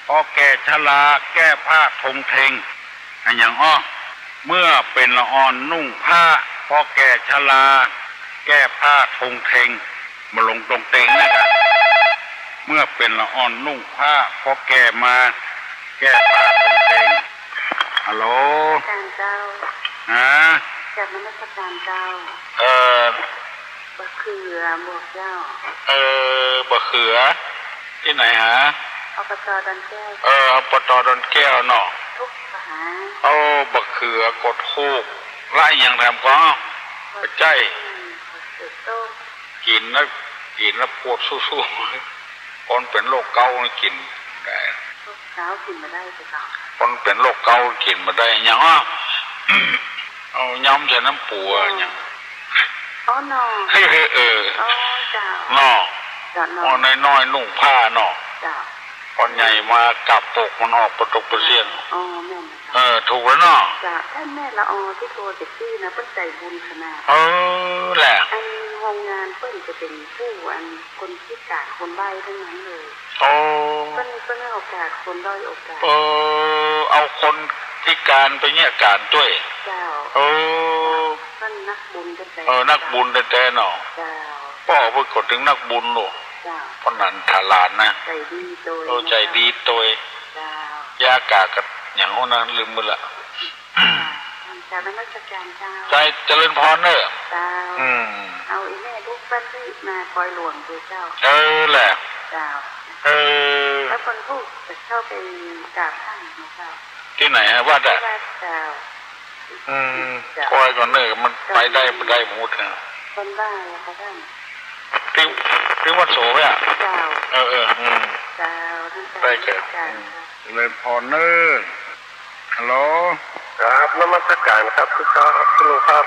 พอแก่ชราแก้ผ้าทงเทงอย่างเมื่อเป็นละอ่อนนุ่งผ้าพอแก่ชราแก้ผ้าทงเทงมาลงตรงเตงนะครับเมื่อเป็นละอ่อนนุ่งผ้าพอแก่มาแก้ผ้าทงเทงฮัลโหลการเจ้าจากนมัสการเจ้าบะเขือหมวกเจ้าบะเขือที่ไหนฮะอบต.ดอนแก้วอบต.ดอนแก้วเนาะทุกสหาบะเขือกดคูกไล่อย่างทำก็ปัจจัยกินแล้วปวดสู้ๆคนเป็นโรคเกาต์กินได้เช้ากินมาได้จ้ะคนเป็นโรคเกาต์กินมาได้อย่างเอาย้ำใส่น้ำปูอย่างนอจ้านอน้อยนุ่งผ้านอคนใหญ่มาจับปกมันออกประตูประเสียนแม่ถูกแล้วเนาะจ้ะท่านแม่ละที่โทรเจ็ซี่นะเพิ่นใจบุญขนาดแหละอันโรงงานเพิ่นจะเป็นผู้คนพิการคนใบ้ทั้งนั้นเลยเพิ่นให้โอกาสคนด้อยโอกาสเอาคนพิการไปเนี่ยการด้วยเจ้าท่านนักบุญแต่นักบุญแต่เนาะเจ้าพ่อเพิ่งกดถึงนักบุญหนูเพราะนั้นทาลานนะใจดีโดยใจดีโดยยากากับอย่างโนั้นลืมมือละจากนั้นราชการเจ้าใจเจริญพรเนอะเจ้าเอาอีแม่ลูกบ้านที่มาคอยหลวงดูเจ้าแหละเจ้าแล้วคนพูดจะเข้าไปกราบท่านนะเจ้าที่ไหนฮะวัดอ่ะเจ้าคอยก่อนเนอะมันไปได้ไม่ได้หมดนะคนบ้าค่ะท่านที่วัดโสอ่ะเจ้าเจ้าได้เกิดเลยพอเนอร์ฮัลโหลครับนมัสการครับคุณเจ้าคุณลุงครับ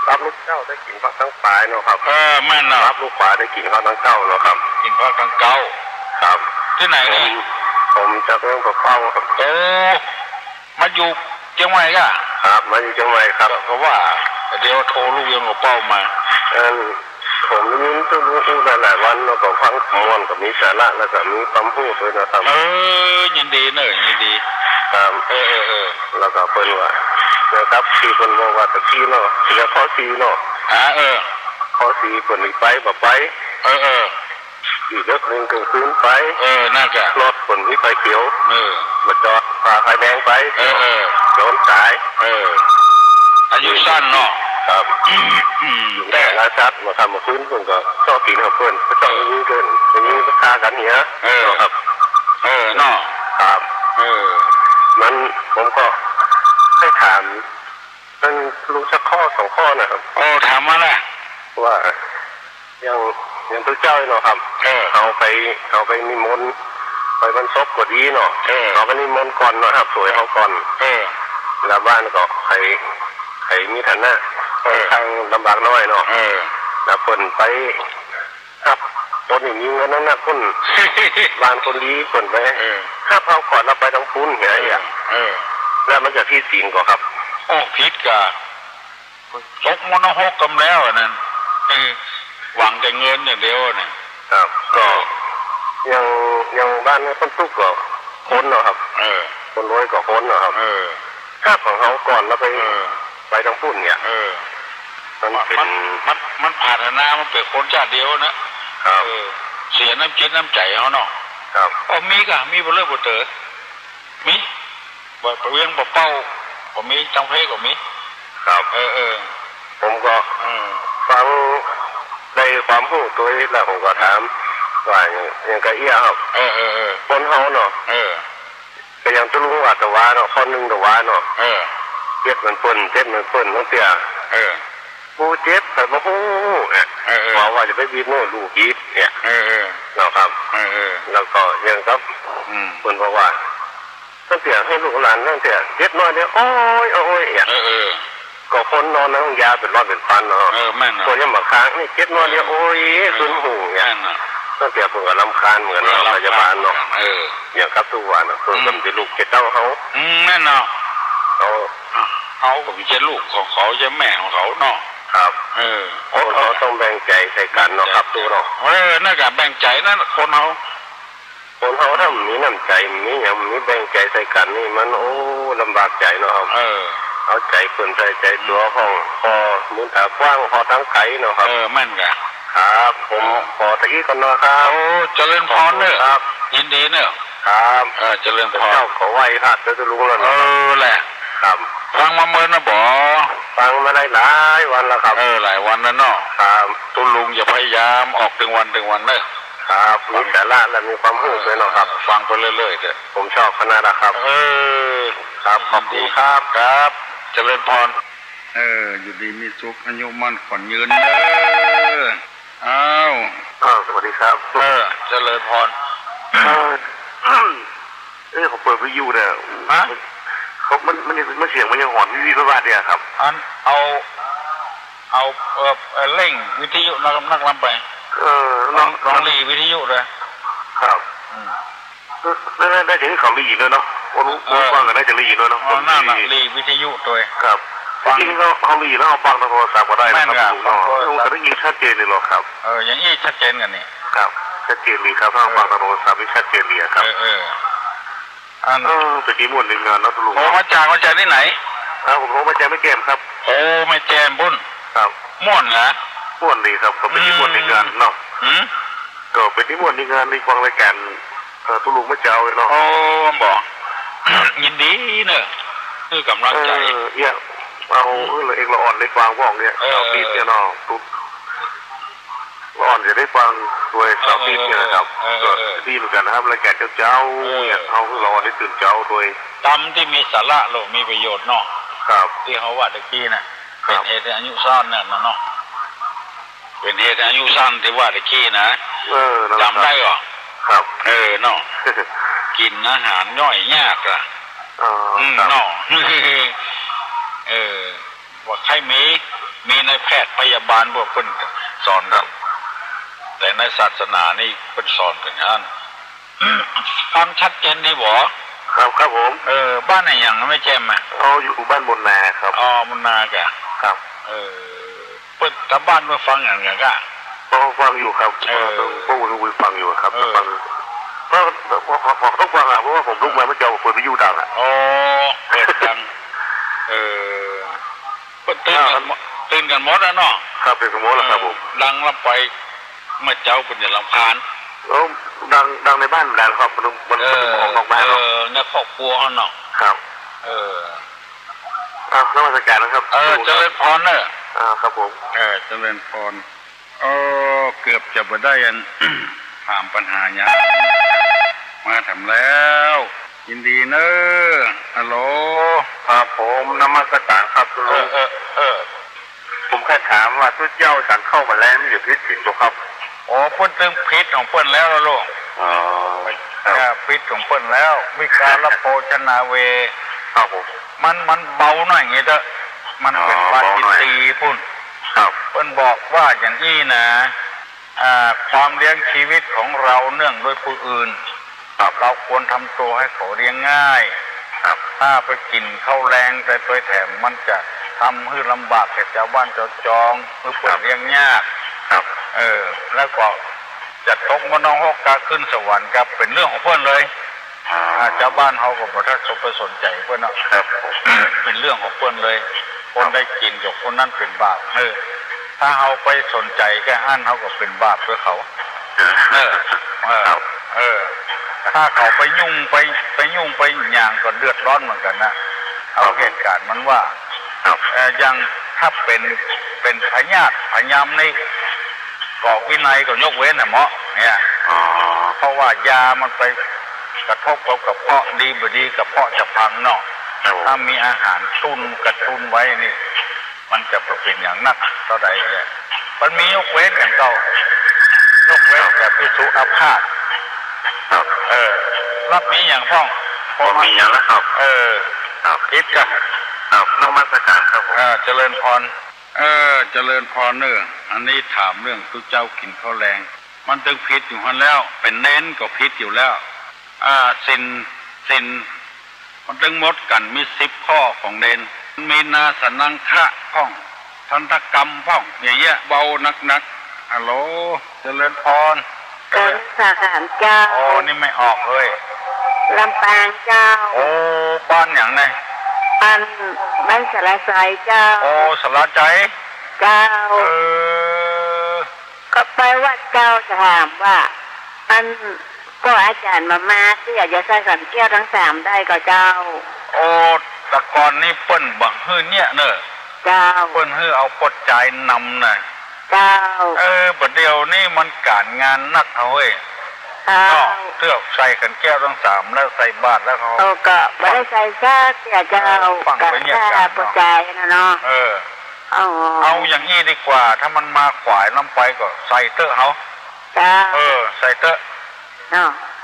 รับลูกเจ้าได้กินผักทั้งปลายเนาะครับแม่นนะรับลูกขวาได้กินผักทั้งเก้าเนาะครับกินผักทั้งเก้าครับที่ไหนนี่ผมจะเรื่องกับเป้าครับมาอยู่เชียงใหม่ก็ครับมาอยู่เชียงใหม่ครับเพราะว่าเดี๋ยวโทรลูกยังกับเป้ามาผมยิ้มตัวรู้หลายวันแล้วก็ฟังมวนกับมีสาระแล้วก็มีความพูดด้วยนะครับยินดีเนอะยินดีครับแล้วก็เพิ่นว่านะครับที่เพิ่นบอกว่าตะกี้เนาะแล้วข้อ4เนาะข้อ4เพิ่นไปบ่ไปอีกเรื่องนึงก็คืนไปน่าจะรถเพิ่นมีไฟเขียวมาจอดฝ่าไฟแดงไปโดนสายอายุสั้นเนาะครับแต่ละชัดมาทำมาฟื้นเพิ่นก็ชอบกินของเพิ่นก็ต้องนี้เกินอย่างนี้ก็ฆ่ากันเนี้ยครับเนาะครับมันผมก็ให้ถามมันรู้สักข้อ2 ข้อนะครับถามมาแหละว่ายังตัวเจ้าเนาะครับเอาไปนิมนต์ไปบรรทบก็ดีเนาะเอาไปนิมนต์ก่อนเนาะครับสวยเขาก่อนแล้วบ้านก็ใครมีฐานะทางลำบากน้อยเนาะแล้วคนไปครับคนอย่างนี้เงินนั่นนะคนบ้านคนดีคนไปถ้าเขาก่อนเราไปทางพุ้นอย่างเงี้ยแล้วมันจะที่ศีลก็ครับพิษกะซกมโนหกกำแล้วนั่นหวังแต่เงินอย่างเดียวเนี่ยครับก็ยังบ้านคนทุกข์ก็คนเนาะครับคนรวยก็คนเนาะครับถ้าของเขาก่อนแล้วไปทางพุ้นเนี่ยมันผ่านหน้ามันเป็นคนชาติเดียวนะเสียน้ำจิตน้ำใจเขาเนาะมีกะมีบ่เลิกบ่เต๋อมีบ่ประเวียงบ่เป้าบ่มีจังเพก็มีครับผมก็ฟังในความรู้ตัวแล้วผมก็ถามว่าอย่างกะเอี้ยครับคนเฮาเนาะก็ยังจะรู้ว่าตะวาเนาะคนนึงตะวาเนาะเจ็บมันเพิ่นน้องเตี้ยผู้เจ็บแต่บ่ฮู้บอกว่าจะไปบีบโน่ลูกอีก เนี่ยนะครับแล้วก็ยังครับเพิ่นบอกว่าตั้งแต่ให้ลูกหลานตั้งแต่เจ็ดน้อยเนี่ยโอ้ยเนี่ยก็คนนอนนั่งยาเป็นร้อยเป็นพันเนาะตัวยังบักค้างนี่เจ็ดน้อยเนี่ยโอ้ยขึ้นหูเนี่ยตั้งแต่เพิ่งก็รำคาญเหมือนเราพยาบาลเนาะอย่างครับทุกวันเพิ่งกำลังลูกเจ็ดเต้าเขาแม่เนาะเขาผมจะลูกของเขาจะแม่ของเขาเนาะครับเขาต้องแบ่งใจใส่กันเนาะครับตัวเนาะน่าจะแบ่งใจนั่นคนเขาถ้ามีน้ำใจมีอย่างมีแบ่งใจใส่กันนี่มันโอ้ลำบากใจเนาะครับเอาใจคนใจตัวของพอมุนตากว้างพอทั้งไกลเนาะครับแม่นกะครับผมขอตะกี้ก่อนนะครับเจริญพรเนอะครับยินดีเนอะครับเจริญพรเจ้าขอไหว้ครับจะรู้แล้วแหละครับฟังมาเมื่อนะบอฟังมาได้หลายวันแล้วครับหลายวันแล้วเนาะครับตุลุงอย่าพยายามออกถึงวันเนอะครับมีแต่ละและมีความรู้ด้วยเนาะครับฟังไปเรื่อยๆเถอะผมชอบคณะนะครับครับขอบคุณครับครับเจริญพรอยู่ดีมีสุขอายุมั่นขวัญยืนอ้าวสวัสดีครับเจริญพรเขาเปิดวิทยุเนี่ยเขามันเสียงมันยังหอนวิวาเนี่ยครับเอาเร่งวิทยุนักลำไปลองรีวิทยุเลยครับได้ถึงเขารีเลยเนาะรู้ฟังกันได้จะรีเลยเนาะนั่นรีวิทยุตัวครับจริงเขารีแล้วเอาฟังทางโทรศัพท์ก็ได้นะครับเนาะแต่ได้ยินชัดเจนเลยหรอครับอย่างนี้ชัดเจนกันนี่ครับชัดเจนเลยครับถ้าฟังทางโทรศัพท์นี่ชัดเจนเลยครับตะกี้ม่วนหนึ่งงานนะทุลุงโอ้มาจากที่ไหนผมโทรมาจากไม่แจ่มครับโอ้ไม่แจ่มบุญครับม่วนเหรอม่วนดีครับก็เป็นที่ม่วนหนึ่งงานเนาะก็เป็นที่ม่วนหนึ่งงานในฟังรายการทุลุงไม่เจ้าเลยเนาะโอ้บอกยินดีเนอะคือกำลังใจเนี่ยเอาเลยเองเราอ่อนได้ฟังพวกเนี่ยเราปีเนี่ยเนาะตุ๊ดเราอ่อนจะได้ฟังด้วยสาวปีเนี่ยนะครับก็ดีเหมือนกันนะครับรายการเจ้าเนี่ยเอาเราได้ตื่นเจ้าโดยตำที่มีสาระโลมีประโยชน์เนาะครับที่เขาว่าตะกี้น่ะเป็นเหตุอายุสั้นน่ะเนาะเป็นเหตุอายุสั้นที่ว่าตะกี้นะจำได้ก่อครับเนาะกินอาหารย่อยยากอ่ะเนาะว่าใครมีในแพทย์พยาบาลพวกคนสอนกันแต่ในศาสนานี่คนสอนกันอย่างนั้นฟังชัดเจนดีบ่ครับผมบ้านไหนอย่างไม่แจ่มอ่ะอยู่บ้านบนนาครับบนนาแกครับเปิดทำบ้านมาฟังอย่างเงี้ยก็ฟังอยู่ครับพวกคุณฟังอยู่ครับฟังเพราะต้องฟังเพราะว่าผมลุกมาไม่เจอเปิดวิทยุดังเปิดดังตื่นกันหมดแล้วเนาะครับเป็นกันหมดแล้วครับผมดังลำไปมาเจ้าเป็นอย่างลำคาญดังในบ้านดังครับมันของนอกบ้านเนาะในครอบครัวเขาเนาะครับนมัสการนะครับเจริญพรเนอะครับผมเจริญพรเกือบจะมาได้ยันถามปัญหาเนี้ยมาทำแล้วยินดีเนอะฮัลโหลครับผมนมัสการครับทุลุงผมแค่ถามว่าทุกเจ้าฉันเข้ามาแล้วนี่อยู่พิษถึงตัวครับพ้นตึงพิษของเปิ้นแล้วลูกพิษของเปิ้นแล้วมีการรับโภชนาเวครับผมมันเบาหน่อยอย่างงี้เถอะมันเป็นปาจิตตีพุ่นเปิ้นบอกว่าอย่างนี้นะความเลี้ยงชีวิตของเราเนื่องด้วยผู้อื่นเราควรทำตัวให้เขาเลี้ยงง่ายถ้าไปกินข้าวแรงแต่ตัวแถมมันจะทำให้ลำบากแก่ชาวบ้านชาวจองเพื่อเปิดเลี้ยงยากแล้วก็จะตกมโนหกกาขึ้นสวรรค์ครับเป็นเรื่องของเพื่อนเลยชาวบ้านเขาก็บอกถ้าเขาไปสนใจเพื่อนนะเป็นเรื่องของเพื่อนเลยคนได้กินกับคนนั้นเป็นบาปถ้าเขาไปสนใจแค่อันเขาก็เป็นบาปด้วยเขาถ้าเขาไปยุ่งไปอย่างก็เดือดร้อนเหมือนกันนะเอาเหตุการณ์มันว่ายังถ้าเป็นพญาติพญามในกอกวินัยก็ยกเว้นนะหมอเนี่ยเพราะว่ายามันไปกระทบกับกระเพาะดีบ่ดีกระเพาะจะพังเนาะถ้ามีอาหารกระตุ้นไว้นี่มันจะเป็นอย่างนักเท่าใดเนี่ยมันมียกเว้นอย่างเก่า ยกเว้นแต่พิสุอาพาธครับรับมีอย่างพ่องพอมีอย่างแล้วครับครับคิดกันครับนมัสการครับผมเจริญพรเจริญพรเนอะอันนี้ถามเรื่องทุเจ้ากินข้าวแรงมันตึงพิษอยู่หันแล้วเป็นเน้นก็พิษอยู่แล้วสินมันตึงมดกันมี10 ข้อของเน้นมีนาสนังคะพ่องทันตกรรมพ่องอย่างเงี้ยเบานักฮัลโหลเจริญพรการสาขาเจ้าโอ้นี่ไม่ออกเลยลำปางเจ้าโอ้บ้านอย่างไงบ้านสระใจเจ้าโอ้สระใจเจ้าก็ไปวัดเจ้าจะถามว่าก็อาจารย์มาที่อยากจะใส่ขันแก้วทั้ง3ได้ก็เจ้าโอ้ตะกอนนี่เปิ้นบังฮื้อเนี่ยเนอะเจ้าเปิ้นฮื้อเอาปดใจนำน่ะเจ้าบัดเดียวนี่มันการงานนักเอาเว้ยก็เทือกใส่ขันแก้วทั้ง3แล้วใส่บาตรแล้วเขาก็ไม่ได้ใส่ซะเจ้ากับข้าปดใจนะเนาะเอาอย่างนี้ดีกว่าถ้ามันมาขวายน้ำไปก็ใส่เตอะเขาใส่เตอะ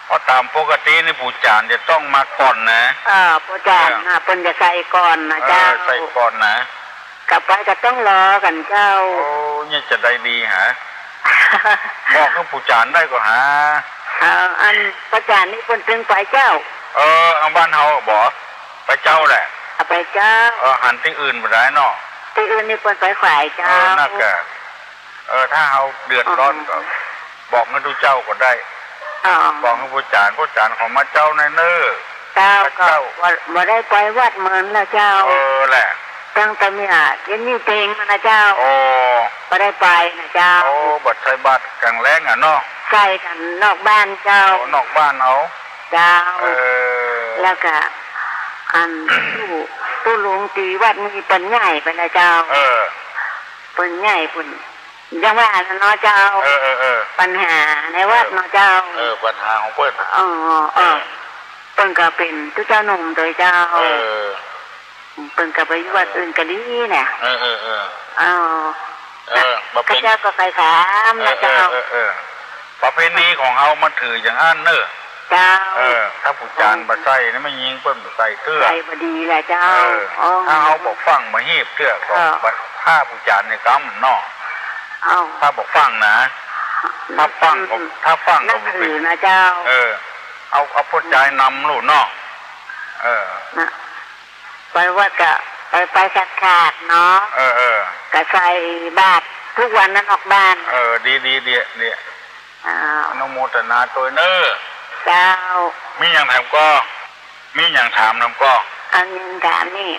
เพราะตามปกตินี่ผู้จานจะต้องมาก่อนนะผู้จานนะเพิ่นจะใส่ก่อนนะเจ้าใส่ก่อนนะกลับไปจะต้องรอกันเจ้าโอ้นี่จะได้ดีฮะบอกให้ผู้จานได้ก็หาอันผู้จานนี่เพิ่นตึงไปเจ้าเอาบ้านเฮาบอกไปเจ้าแหละไปเจ้าหันที่อื่นบ่ได้เนาะที่อื่นนี่เพิ่นไปขวายเจ้านักกะถ้าเฮาเดือดร้อนก็บอกให้ดูเจ้าก็ได้บอกให้ผู้จานของมาเจ้าในเน้อเจ้าก็บ่ได้ไปวัดเหมือนละเจ้าแหละตั้งแต่เมียเย็นนี่เพลงนะเจ้าบ่ได้ไปนะเจ้าบัดใส่บาตรกลางแรงเนาะใส่กันนอกบ้านเจ้านอกบ้านเอาเจ้าแล้วก็ตู้ลุงตีวัดมีปัญใหญ่ไปนะเจ้าปัญใหญ่ปุ่นยังว่าเนาะเจ้าปัญหาในวัดเนาะเจ้าปัญหาของเปิ้นเปิ้นก็เป็นทุกเจ้าหนุ่มโดยเจ้าเปิ้นก็ไปวัดอื่นก็ดีเนี่ยก็เจ้าก็ไปถามนะเจ้าประเพณีของเฮามันถืออย่างอันเนอะเจ้าถ้าผู้จานบ่ใส่นี่ไม่ยิงเปิ้นบ่ใส่เตื้อใส่บ่ดีแหละเจ้าถ้าเฮาบอกฟังมาฮีบเตื้อก็ถ้าผู้จานในกำเนาะถ้าบอกฟังนะถ้าฟังก็นั่นคือนะเจ้าเอาผู้ใจนำลูกเนาะไปว่าก็ไปขาดเนาะก็ใส่บาตรทุกวันนั้นออกบ้านดีอนุโมทนาตัวเนอเจ้ามีอย่างถามก็อันนี้ถามนี่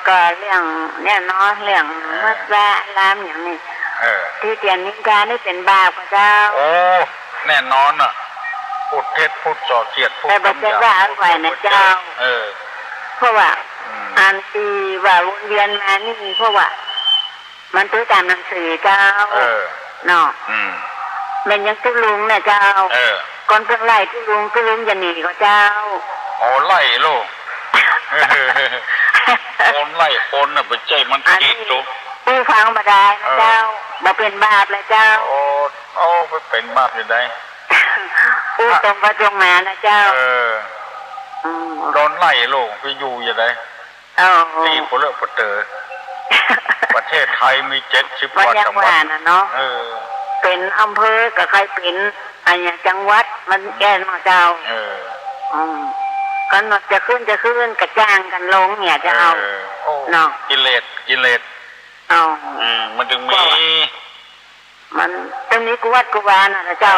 ก็เรื่องเนี่ยเนาะเรื่องมัสยิดรามอย่างนี้ที่เตียนนิกานี่เป็นบาปเจ้าโอ้แน่นอนอ่ะพูดเท็จพูดส่อเสียดพูดแต่บอกจะว่าอะไรนะเจ้าเพราะว่าอันตีว่าวนเวียนมานี่เพราะว่ามันตัวตามหนังสือเจ้าเนาะมันยังตุ้ลุงเนี่ยเจ้าก่อนเพิ่งไล่ตุ้ลุงจะหนีก็เจ้าไล่ลูกคนไล่คนน่ะไปใจมันกีดจุกผู้ฟังมาได้นะเจ้ามาเป็นบาปเลยเจ้าไปเป็นบาปอยู่ได้ผู้ตรงประจงมานะเจ้าโดนไล่ลูกไปอยู่อยู่ได้ที่พลเลือกพลเตอประเทศไทยมี70 กว่าจังหวัดนะเนาะเป็นอำเภอกับใครเป็นอะไรจังหวัดมันแก่มาเจ้ากันจะขึ้นกระจ้างกันลงเนี่ยเจ้าเนาะกิเลสมันจึงมีมันตรงนี้กูวัดกูวานะเจ้า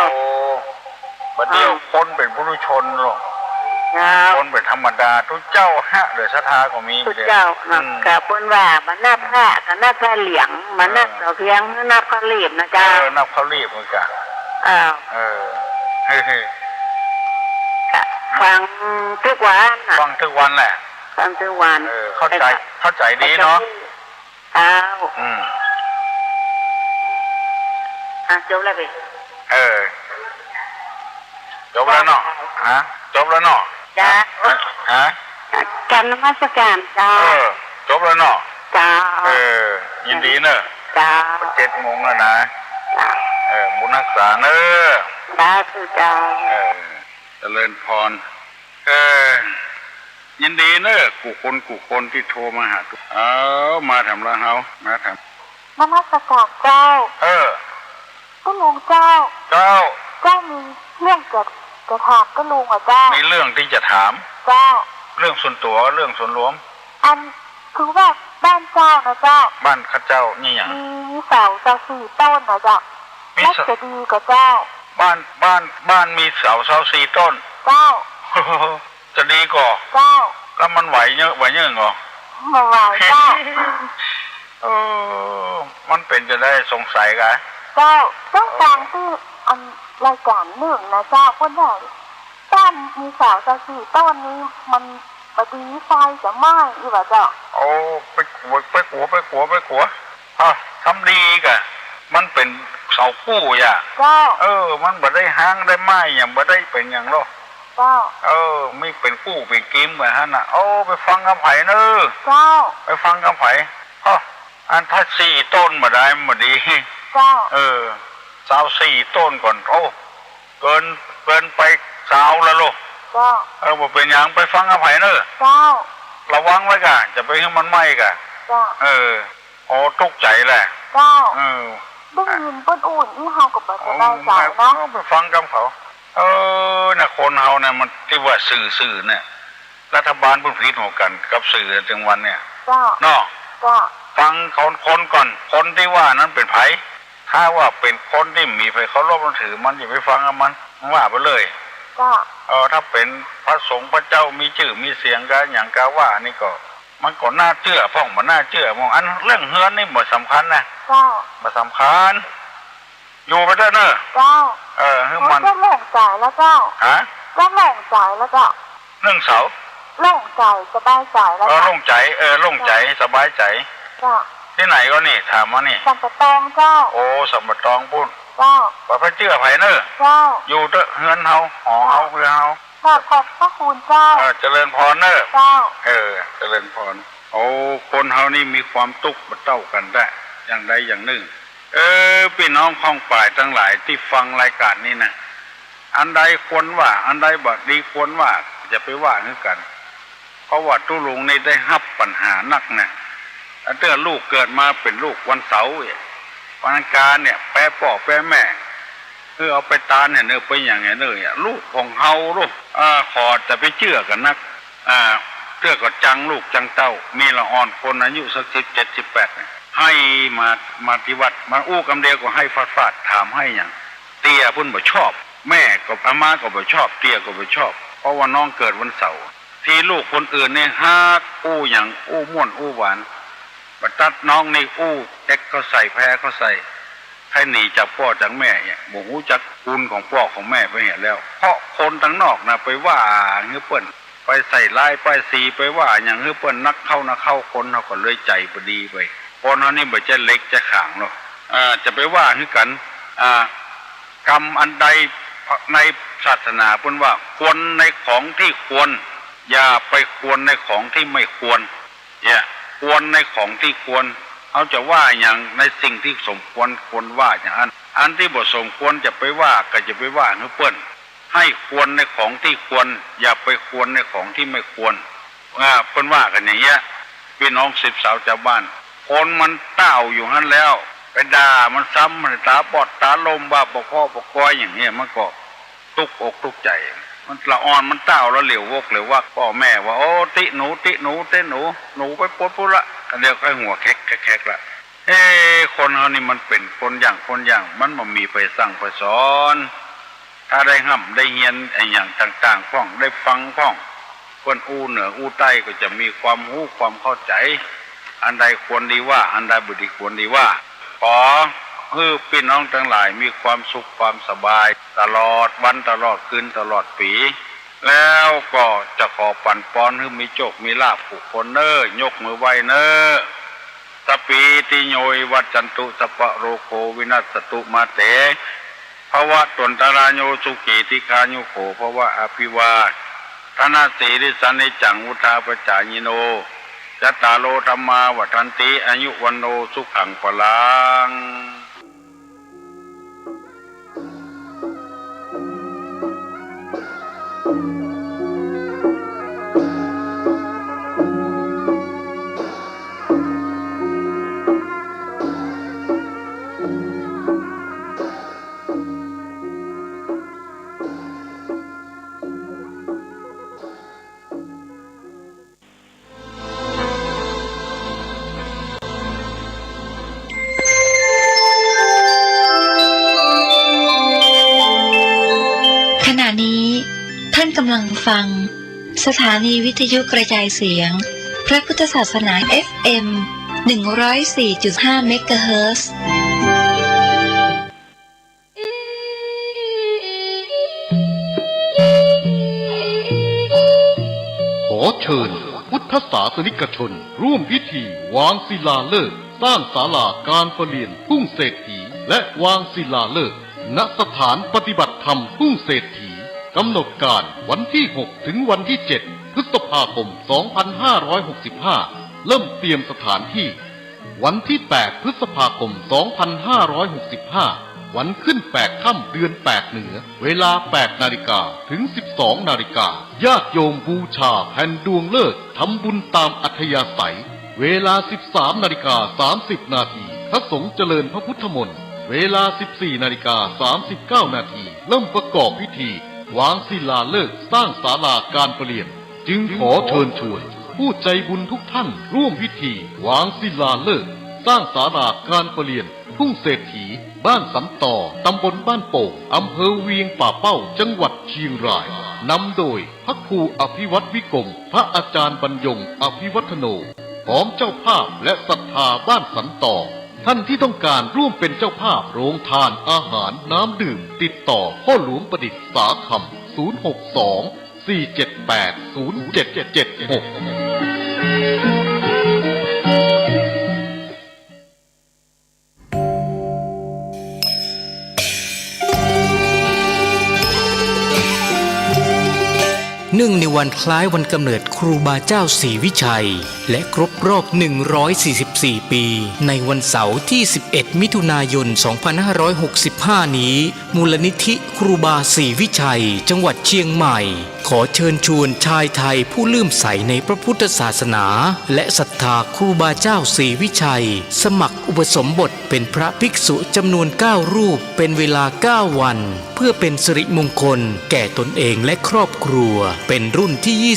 บัดเดียวคนเป็นผู้ชนหรอกคนเป็นธรรมดาทุกเจ้าหรือศรัทธาก็มีทุกเจ้ากับเพิ่นว่ามันนับพระกับนับพระเหลียงมันนับเสาเพียงนับพระรีบนะเจ้านับพระรีบเหมือนกันฟังทุกวันแหละฟังทุกวันเข้าใจดีเนาะจบแล้วพี่จบแล้วเนาะจบแล้วเนาะจ้าการนมัสการจ้าจบแล้วเนาะจ้ายินดีเนอะจ้า7 โมงแล้วนะ บุญรักษาเนอสาธุเจ้าเจริญพรยินดีเนอะกูคนที่โทรมาหาทุกมาทำละเฮามาทำนมัสการเจ้าก็ลุงเจ้ามีเรื่องจะถามก็ลุงอ่ะเจ้ามีเรื่องที่จะถามเจ้าเรื่องส่วนตัวเรื่องส่วนรวมอันคือว่าบ้านเจ้านะเจ้าบ้านข้าเจ้านี่อย่างมีเสา4 ต้นนะเจ้าน่าจะดีกว่าเจ้าบ้านมีเสา4 ต้นเจ้าจะดีก่อเจ้าแล้วมันไหวเยอะเหรอไม่ไหวเจ้ามันเป็นจะได้สงสัยกันเจ้าต้องฟังที่อันรายการหนึ่งนะเจ้าคนใหญ่บ้านมีเสา4 ต้นนี้มันปฏิไฟจะไหม้หรือเปล่าเจ้าโอ้ไปกัวทำดีกะมันเป็นเสาคู่อ่ะเจ้ามันบ่ได้ห้างได้ไหม้อย่างบ่ได้เป็นอย่างหรอกเจ้าไม่เป็นกู้เป็นกิมแบบนั้นน่ะไปฟังคำไผ่เนอะเจ้าไปฟังคำไผ่อันถ้า4 ต้นมาได้มาดีเจ้าเสา4 ต้นก่อนเกินไปเสาแล้วลูกเจ้าบ่เป็นอย่างไปฟังคำไผ่เนอะเจ้าระวังไว้กะจะไปให้มันไหม้กะเจ้าตกใจแหละเจ้าได้ยินป้นอุ่นที่เฮากับบ่สบายใจเนาะไปฟังคำเขานะคนเฮาเนี่ยมันที่ว่าสื่อเนี่ยรัฐบาลเพิ่งผิดหัวกันกับสื่อถึงวันเนี่ยเนาะฟังคนก่อนคนที่ว่านั้นเป็นไผถ้าว่าเป็นคนที่มีไผเคารพนับถือมันอย่าไปฟังกับมันว่าไปเลยถ้าเป็นพระสงฆ์พระเจ้ามีชื่อมีเสียงกันอย่างกาว่านี่ก็มันก็น่าเชื่อพ่องมันน่าเชื่อมองอันเรื่องเฮือนนี่บ่สำคัญนะบ่สำคัญอยู่ไปได้เนอะให้มันก็โล่งใจแล้วเจ้าก็โล่งใจแล้วเจ้าเรื่องเสาโล่งใจสบายใจแล้วโล่งใจโล่งใจสบายใจที่ไหนก็นี่ถามมานี่สัมปตองเจ้าสัมปตองพูดเจ้าพระเจ้าไผ่เนอะอยู่เด้อเฮือนเฮาหอเฮาเฮือนเฮาขอบพระคุณเจ้าเจริญพรเนอะเจ้าเจริญพรคนเฮานี่มีความทุกข์มาเต้ากันได้อย่างใดอย่างหนึ่งพี่น้องข้องป่ายทั้งหลายที่ฟังรายการนี้นะอันใดควรว่าอันใดบ่ดีควรว่าจะไปว่าคือกันเพราะว่าตุลุงนี่ได้รับปัญหานักนะเมื่อลูกเกิดมาเป็นลูกวันเสาร์วันอังคารเนี่ยแปรพ่อแปรแม่เอาไปตาเนี่ยเนื้อไปอย่างไงเนื้อลูกของเฮาลูกขอจะไปเชื่อกันนักเชื่อก็จังลูกจังเต้ามีละอ่อนคนอายุสัก17-18ให้มาที่วัดมาอู้กำเดียวก็ให้ฟาดถามให้อย่างเตี้ยพุ่นบ่ชอบแม่กับอาม่าก็บ่ชอบเตี้ยก็บ่ชอบเพราะว่าน้องเกิดวันเสาร์ที่ลูกคนอื่นเนี่ยฮักอู้อย่างอู้ม่วนอู้หวานบัดตัดน้องในอู้เด็กเขาใส่แพ้เขาใส่ให้หนีจากพ่อจากแม่เนี่ยบ่ฮู้จักคุณของพ่อของแม่ไปเห็นแล้วเพราะคนทั้งนอกนะไปว่าเฮือเปิ้นไปใส่ลายป้ายสีไปว่าอย่างเฮือเปิ้นนักเข้าคนเขาก็เลยใจบ่ดีไปคนเขานี่บ่จะเล็กจะข่างหรอกจะไปว่าคือกันกรรมอันใดในศาสนาเพิ่นว่าควรในของที่ควรอย่าไปควรในของที่ไม่ควรควรในของที่ควรเขาจะว่าอย่างในสิ่งที่สมควรว่าอย่างอันที่บ่สมควรจะไปว่าก็จะไปว่าคือเปิ้นให้ควรในของที่ควรอย่าไปควรในของที่ไม่ควรเพิ่นว่ากันอย่างเงี้ยพี่น้อง10 สาวชาวบ้านคนมันเต้าอยู่นั่นแล้วไปด่ามันซ้ำมันตาบอดตาลมบ้าปกก้อยอย่างเงี้ยมันก็ตุกอกตุกใจมันละอ่อนมันเต้าแล้วเหลววกเลยว่าพ่อแม่ว่าติหนูเต้หนูไปปดพุละเดี๋ยวก็หัวแคกละคนเขานี่มันเป็นคนอย่างมันบ่มีไปสั่งไปสอนถ้าได้ห้ำได้เฮียนไอ้อย่างต่างๆพ้องได้ฟังพ้องคนอู้เหนืออู้ใต้ก็จะมีความรู้ความเข้าใจอันใดควรดีว่าอันใดบ่ดีควรดีว่าขอให้พี่น้องทั้งหลายมีความสุขความสบายตลอดวันตลอดคืนตลอดปีแล้วก็จะขอปั่นป้อนให้มีโชคมีลาภผู้คนเนยกมือไหว้เนสปีติโยวัจจันตุสัพพะโรโควินัสสตุมาเตภวะตนตรายโยสุขีติคายุโขภวะอภิวาทนาสีริสันนิจังวุธาปจายิโนจัตตาโลธรรมาวัฏันติอายุวันโนสุขังพลัง กำลังฟังสถานีวิทยุกระจายเสียงพระพุทธศาสนา FM 104.5 เมกะเฮิรตซ์ขอเชิญพุทธศาสนิกชนร่วมพิธีวางศิลาฤกษ์สร้างศาลาการประเรียนทุ่งเศรษฐีและวางศิลาฤกษ์ณสถานปฏิบัติธรรมทุ่งเศรษฐีกำหนดการวันที่ 6 ถึงวันที่ 7 พฤษภาคม 2565 เริ่มเตรียมสถานที่วันที่ 8 พฤษภาคม 2565 วันขึ้น8ค่ำเดือน 8 เหนือเวลา 8 นาฬิกาถึง 12 นาฬิกาญาติโยมบูชาแผ่นดวงฤกษ์ทำบุญตามอัธยาศัยเวลา 13 นาฬิกา 30 นาทีพระสงฆ์เจริญพระพุทธมนต์เวลา 14 นาฬิกา 39 นาทีเริ่มประกอบพิธีวางศิลาฤกษ์สร้างศาลาการประเรียนจึงขอเชิญชวนผู้ใจบุญทุกท่านร่วมพิธีวางศิลาฤกษ์สร้างศาลาการประเรียนทุ่งเศรษฐีบ้านสันต่อตำบลบ้านโป่งอำเภอเวียงป่าเป้าจังหวัดเชียงรายนำโดยพระครูอภิวัตวิกรมพระอาจารย์บรรยงอภิวัฒโนพร้อมเจ้าภาพและศรัทธาบ้านสันต่อท่านที่ต้องการร่วมเป็นเจ้าภาพโรงทานอาหารน้ำดื่มติดต่อพ่อหลวงประดิษฐ์สาคำ062-478-0776เนื่องในวันคล้ายวันกำเนิดครูบาเจ้าศรีวิชัยและครบรอบ144 ปีในวันเสาร์ที่ 11 มิถุนายน 2565 นี้มูลนิธิครูบาศรีวิชัยจังหวัดเชียงใหม่ขอเชิญชวนชายไทยผู้เลื่อมใสในพระพุทธศาสนาและศรัทธาครูบาเจ้าศรีวิชัยสมัครอุปสมบทเป็นพระภิกษุจำนวน 9 รูปเป็นเวลา 9 วันเพื่อเป็นสิริมงคลแก่ตนเองและครอบครัวเป็นรุ่นที่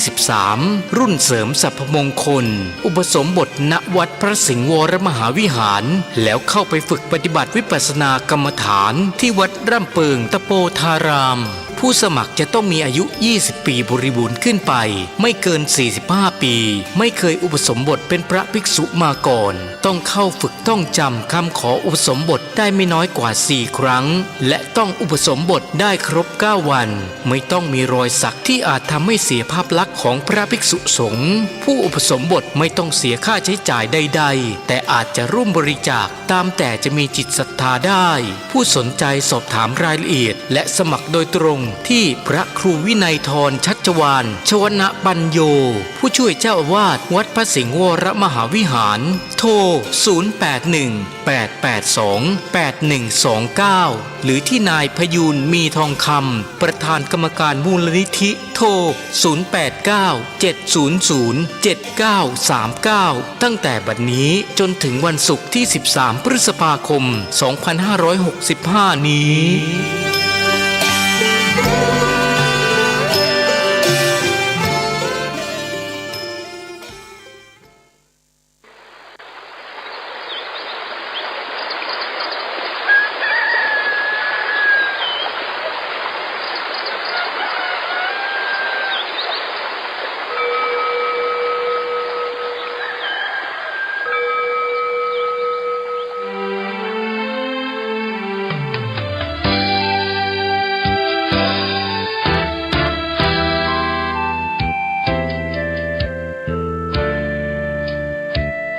23 รุ่นเสริมสรรพมงคลอุปสมบทณวัดพระสิงห์วรมหาวิหารแล้วเข้าไปฝึกปฏิบัติวิปัสสนากรรมฐานที่วัดร่ำเปิงตะโปธารามผู้สมัครจะต้องมีอายุ 20 ปีบริบูรณ์ขึ้นไปไม่เกิน 45 ปีไม่เคยอุปสมบทเป็นพระภิกษุมาก่อนต้องเข้าฝึกต้องจำคำขออุปสมบทได้ไม่น้อยกว่า 4 ครั้งและต้องอุปสมบทได้ครบ 9 วันไม่ต้องมีรอยสักที่อาจทำให้เสียภาพลักษณ์ของพระภิกษุสงฆ์ผู้อุปสมบทไม่ต้องเสียค่าใช้จ่ายใดๆแต่อาจจะร่วมบริจาคตามแต่จะมีจิตศรัทธาได้ผู้สนใจสอบถามรายละเอียดและสมัครโดยตรงที่พระครูวินัยธรชัชวาลชวนะปัญโยผู้ช่วยเจ้าอาวาสวัดพระสิงห์วรมหาวิหารโทร 0818828129 หรือที่นายพยูนมีทองคำประธานกรรมการมูลนิธิโทร 0897007939 ตั้งแต่บัดนี้จนถึงวันศุกร์ที่ 13 พฤษภาคม 2565 นี้